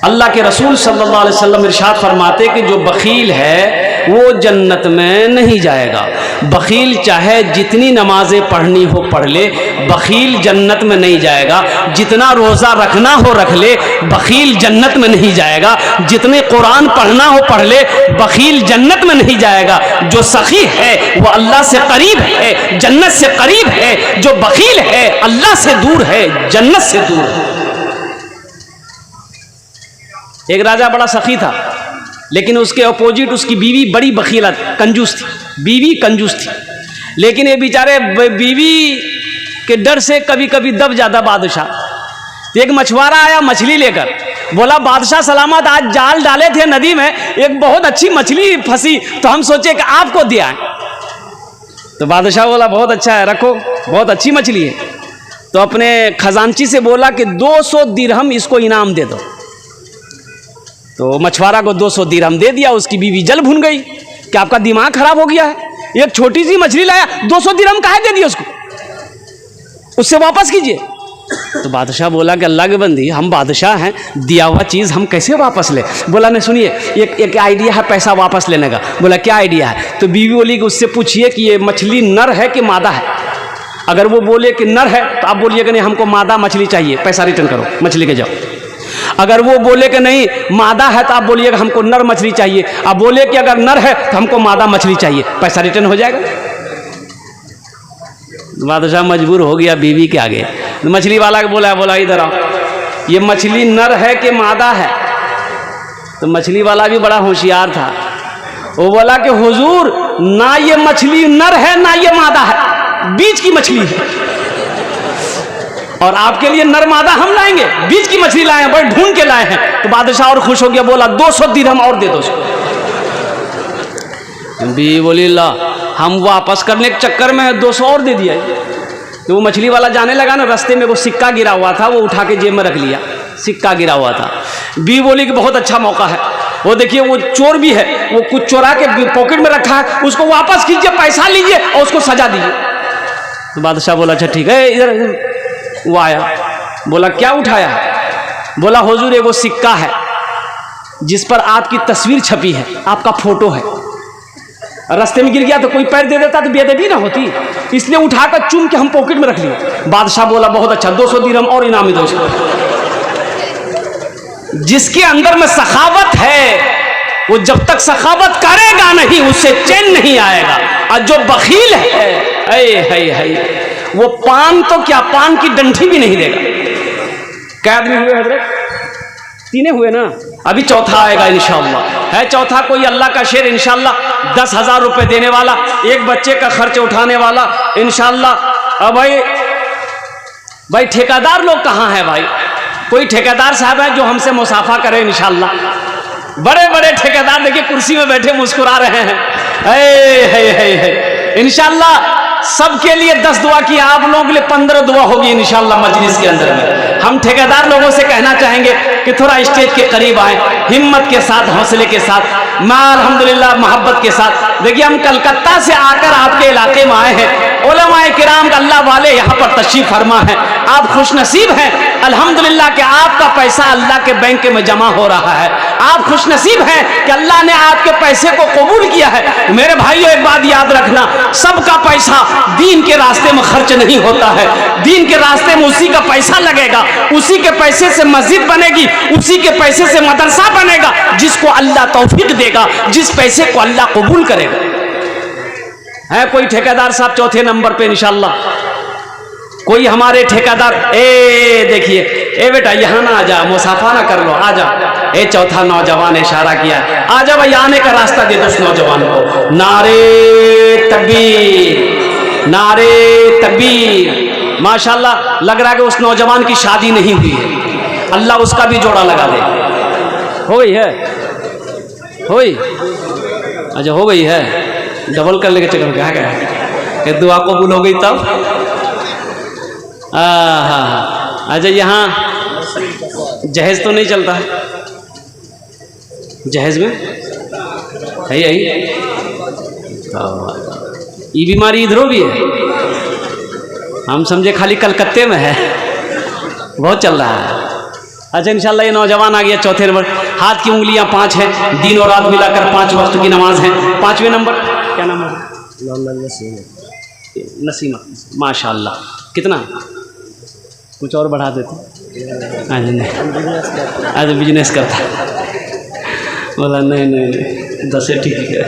अल्लाह के रसूल सल्लल्लाहु अलैहि वसल्लम इरशाद फरमाते कि जो बखील है वो जन्नत में नहीं जाएगा। बखील चाहे जितनी नमाजें पढ़नी हो पढ़ ले, बखील जन्नत में नहीं जाएगा। जितना रोज़ा रखना हो रख ले, बखील जन्नत में नहीं जाएगा। जितने कुरान पढ़ना हो पढ़ ले, बखील जन्नत में नहीं जाएगा। जो सखी है वो अल्लाह से करीब है, जन्नत से करीब है। जो बखील है अल्लाह से दूर है, जन्नत से दूर है। एक राजा बड़ा सखी था, लेकिन उसके अपोजिट उसकी बीवी बड़ी बखीला कंजूस थी। बीवी कंजूस थी, लेकिन ये बेचारे बीवी के डर से कभी कभी दब जाता बादशाह। तो एक मछुआरा आया मछली लेकर, बोला बादशाह सलामत, आज जाल डाले थे नदी में, एक बहुत अच्छी मछली फंसी, तो हम सोचे कि आपको दिया है। तो बादशाह बोला बहुत अच्छा है, रखो, बहुत अच्छी मछली है। तो अपने खजांची से बोला कि 200 दिरहम इसको इनाम दे दो। तो मछुआरा को 200 दिरहम दे दिया। उसकी बीवी जल भुन गई कि आपका दिमाग खराब हो गया है, एक छोटी सी मछली लाया, 200 दिरहम काहे दे दिया उसको, उससे वापस कीजिए। तो बादशाह बोला कि अल्लाह के बंदी, हम बादशाह हैं, दिया हुआ चीज़ हम कैसे वापस ले। बोला नहीं, सुनिए, एक आइडिया है पैसा वापस लेने का। बोला क्या आइडिया है? तो बीवी बोली कि उससे पूछिए कि ये मछली नर है कि मादा है। अगर वो बोले कि नर है तो आप बोलिए कि नहीं हमको मादा मछली चाहिए, पैसा रिटर्न करो, मछली के जाओ। अगर वो बोले कि नहीं मादा है तो आप बोलिएगा हमको नर मछली चाहिए। आप बोले कि अगर नर है तो हमको मादा मछली चाहिए, पैसा रिटर्न हो जाएगा। बादशाह मजबूर हो गया बीवी के आगे। मछली वाला को बोला इधर आओ, ये मछली नर है कि मादा है? तो मछली वाला भी बड़ा होशियार था, वो बोला कि हुजूर, ना ये मछली नर है ना ये मादा है, बीच की मछली है, और आपके लिए नर मादा हम लाएंगे, बीच की मछली लाए हैं, बड़े ढूंढ के लाए हैं। तो बादशाह और खुश हो गया, बोला 200 दिरहम और दे दो। बीवी बोली ला, हम वापस करने के चक्कर में 200 और दे दिया। तो वो मछली वाला जाने लगा ना, रास्ते में वो सिक्का गिरा हुआ था, वो उठा के जेब में रख लिया, सिक्का गिरा हुआ था। बीवी बोली कि बहुत अच्छा मौका है, वो देखिए वो चोर भी है, वो कुछ चोरा के पॉकेट में रखा है, उसको वापस कीजिए, पैसा लीजिए और उसको सजा दीजिए। तो बादशाह बोला अच्छा ठीक है, इधर। वो आया, बोला क्या उठाया है? बोला हुजूर ये वो सिक्का है जिस पर आपकी तस्वीर छपी है, आपका फोटो है। रास्ते में गिर गया तो कोई पैर दे देता तो बेअदबी ना होती, इसलिए उठाकर चूम के हम पॉकेट में रख लिए। बादशाह बोला बहुत अच्छा, 200 दिरहम और इनामी दो। जिसके अंदर में सखावत है वो जब तक सखावत करेगा नहीं उससे चैन नहीं आएगा। और जो बखील है वो पान तो क्या, पान की डंठी भी नहीं देगा। क्या आदमी हुए हजरत? 3 हुए ना, अभी चौथा आएगा इंशाअल्लाह। है चौथा कोई अल्लाह का शेर इंशाअल्लाह, 10,000 रुपए देने वाला, एक बच्चे का खर्च उठाने वाला इंशाअल्लाह। अब भाई ठेकेदार लोग कहाँ हैं भाई? कोई ठेकेदार साहब है जो हमसे मुसाफा करे इंशाअल्लाह। बड़े बड़े ठेकेदार देखिए कुर्सी में बैठे मुस्कुरा रहे हैं। इंशाअल्लाह सबके लिए 10 दुआ की, आप लोगों के लिए 15 दुआ होगी इंशाअल्लाह मजलिस के अंदर में। हम ठेकेदार लोगों से कहना चाहेंगे कि थोड़ा स्टेज के करीब आए, हिम्मत के साथ, हौसले के साथ, मां अल्हम्दुलिल्लाह मोहब्बत के साथ। देखिए हम कलकत्ता से आकर आपके इलाके में आए हैं, उलमाए किराम का अल्लाह वाले यहाँ पर तशरीफ फरमा है। आप खुशनसीब हैं अल्हम्दुलिल्लाह कि आपका पैसा अल्लाह के बैंक में जमा हो रहा है। आप खुशनसीब हैं कि अल्लाह ने आपके पैसे को कबूल किया है। मेरे भाइयों एक बात याद रखना, सबका पैसा दीन के रास्ते में खर्च नहीं होता है। दीन के रास्ते में उसी का पैसा लगेगा, उसी के पैसे से मस्जिद बनेगी, उसी के पैसे से मदरसा बनेगा, जिसको अल्लाह तौफीक देगा, जिस पैसे को अल्लाह कबूल करेगा। है कोई ठेकेदार साहब चौथे नंबर पे इंशाअल्लाह? कोई हमारे ठेकेदार? देखिए, ए बेटा यहाँ ना आ जा, मुसाफा ना कर लो, आ जा। चौथा नौजवान इशारा किया, आ जा भाई, आने का रास्ता दे दो उस नौजवान को। नारे तकबीर, नारे तकबीर। माशाल्लाह लग रहा है कि उस नौजवान की शादी नहीं हुई है, अल्लाह उसका भी जोड़ा लगा दे। हो गई है? हो गई? अच्छा हो गई है, डबल कर लेके चक्कर क्या क्या कि दुआ कबूल हो गई तब। हाँ, अच्छा यहाँ जहेज तो नहीं चलता है? जहेज में है यही, ये बीमारी इधरों भी है, हम समझे खाली कलकत्ते में है, बहुत चल रहा है। अच्छा इंशाल्लाह ये नौजवान आ गया चौथे नंबर, हाथ की उंगलियां 5 हैं, दिन और रात मिलाकर 5 वक्त की नमाज है। 5वें नंबर क्या नाम है? नसीमा, माशाल्लाह। कितना? कुछ और बढ़ा देते? आज बिजनेस करता, बोला नहीं 10 ठीक है।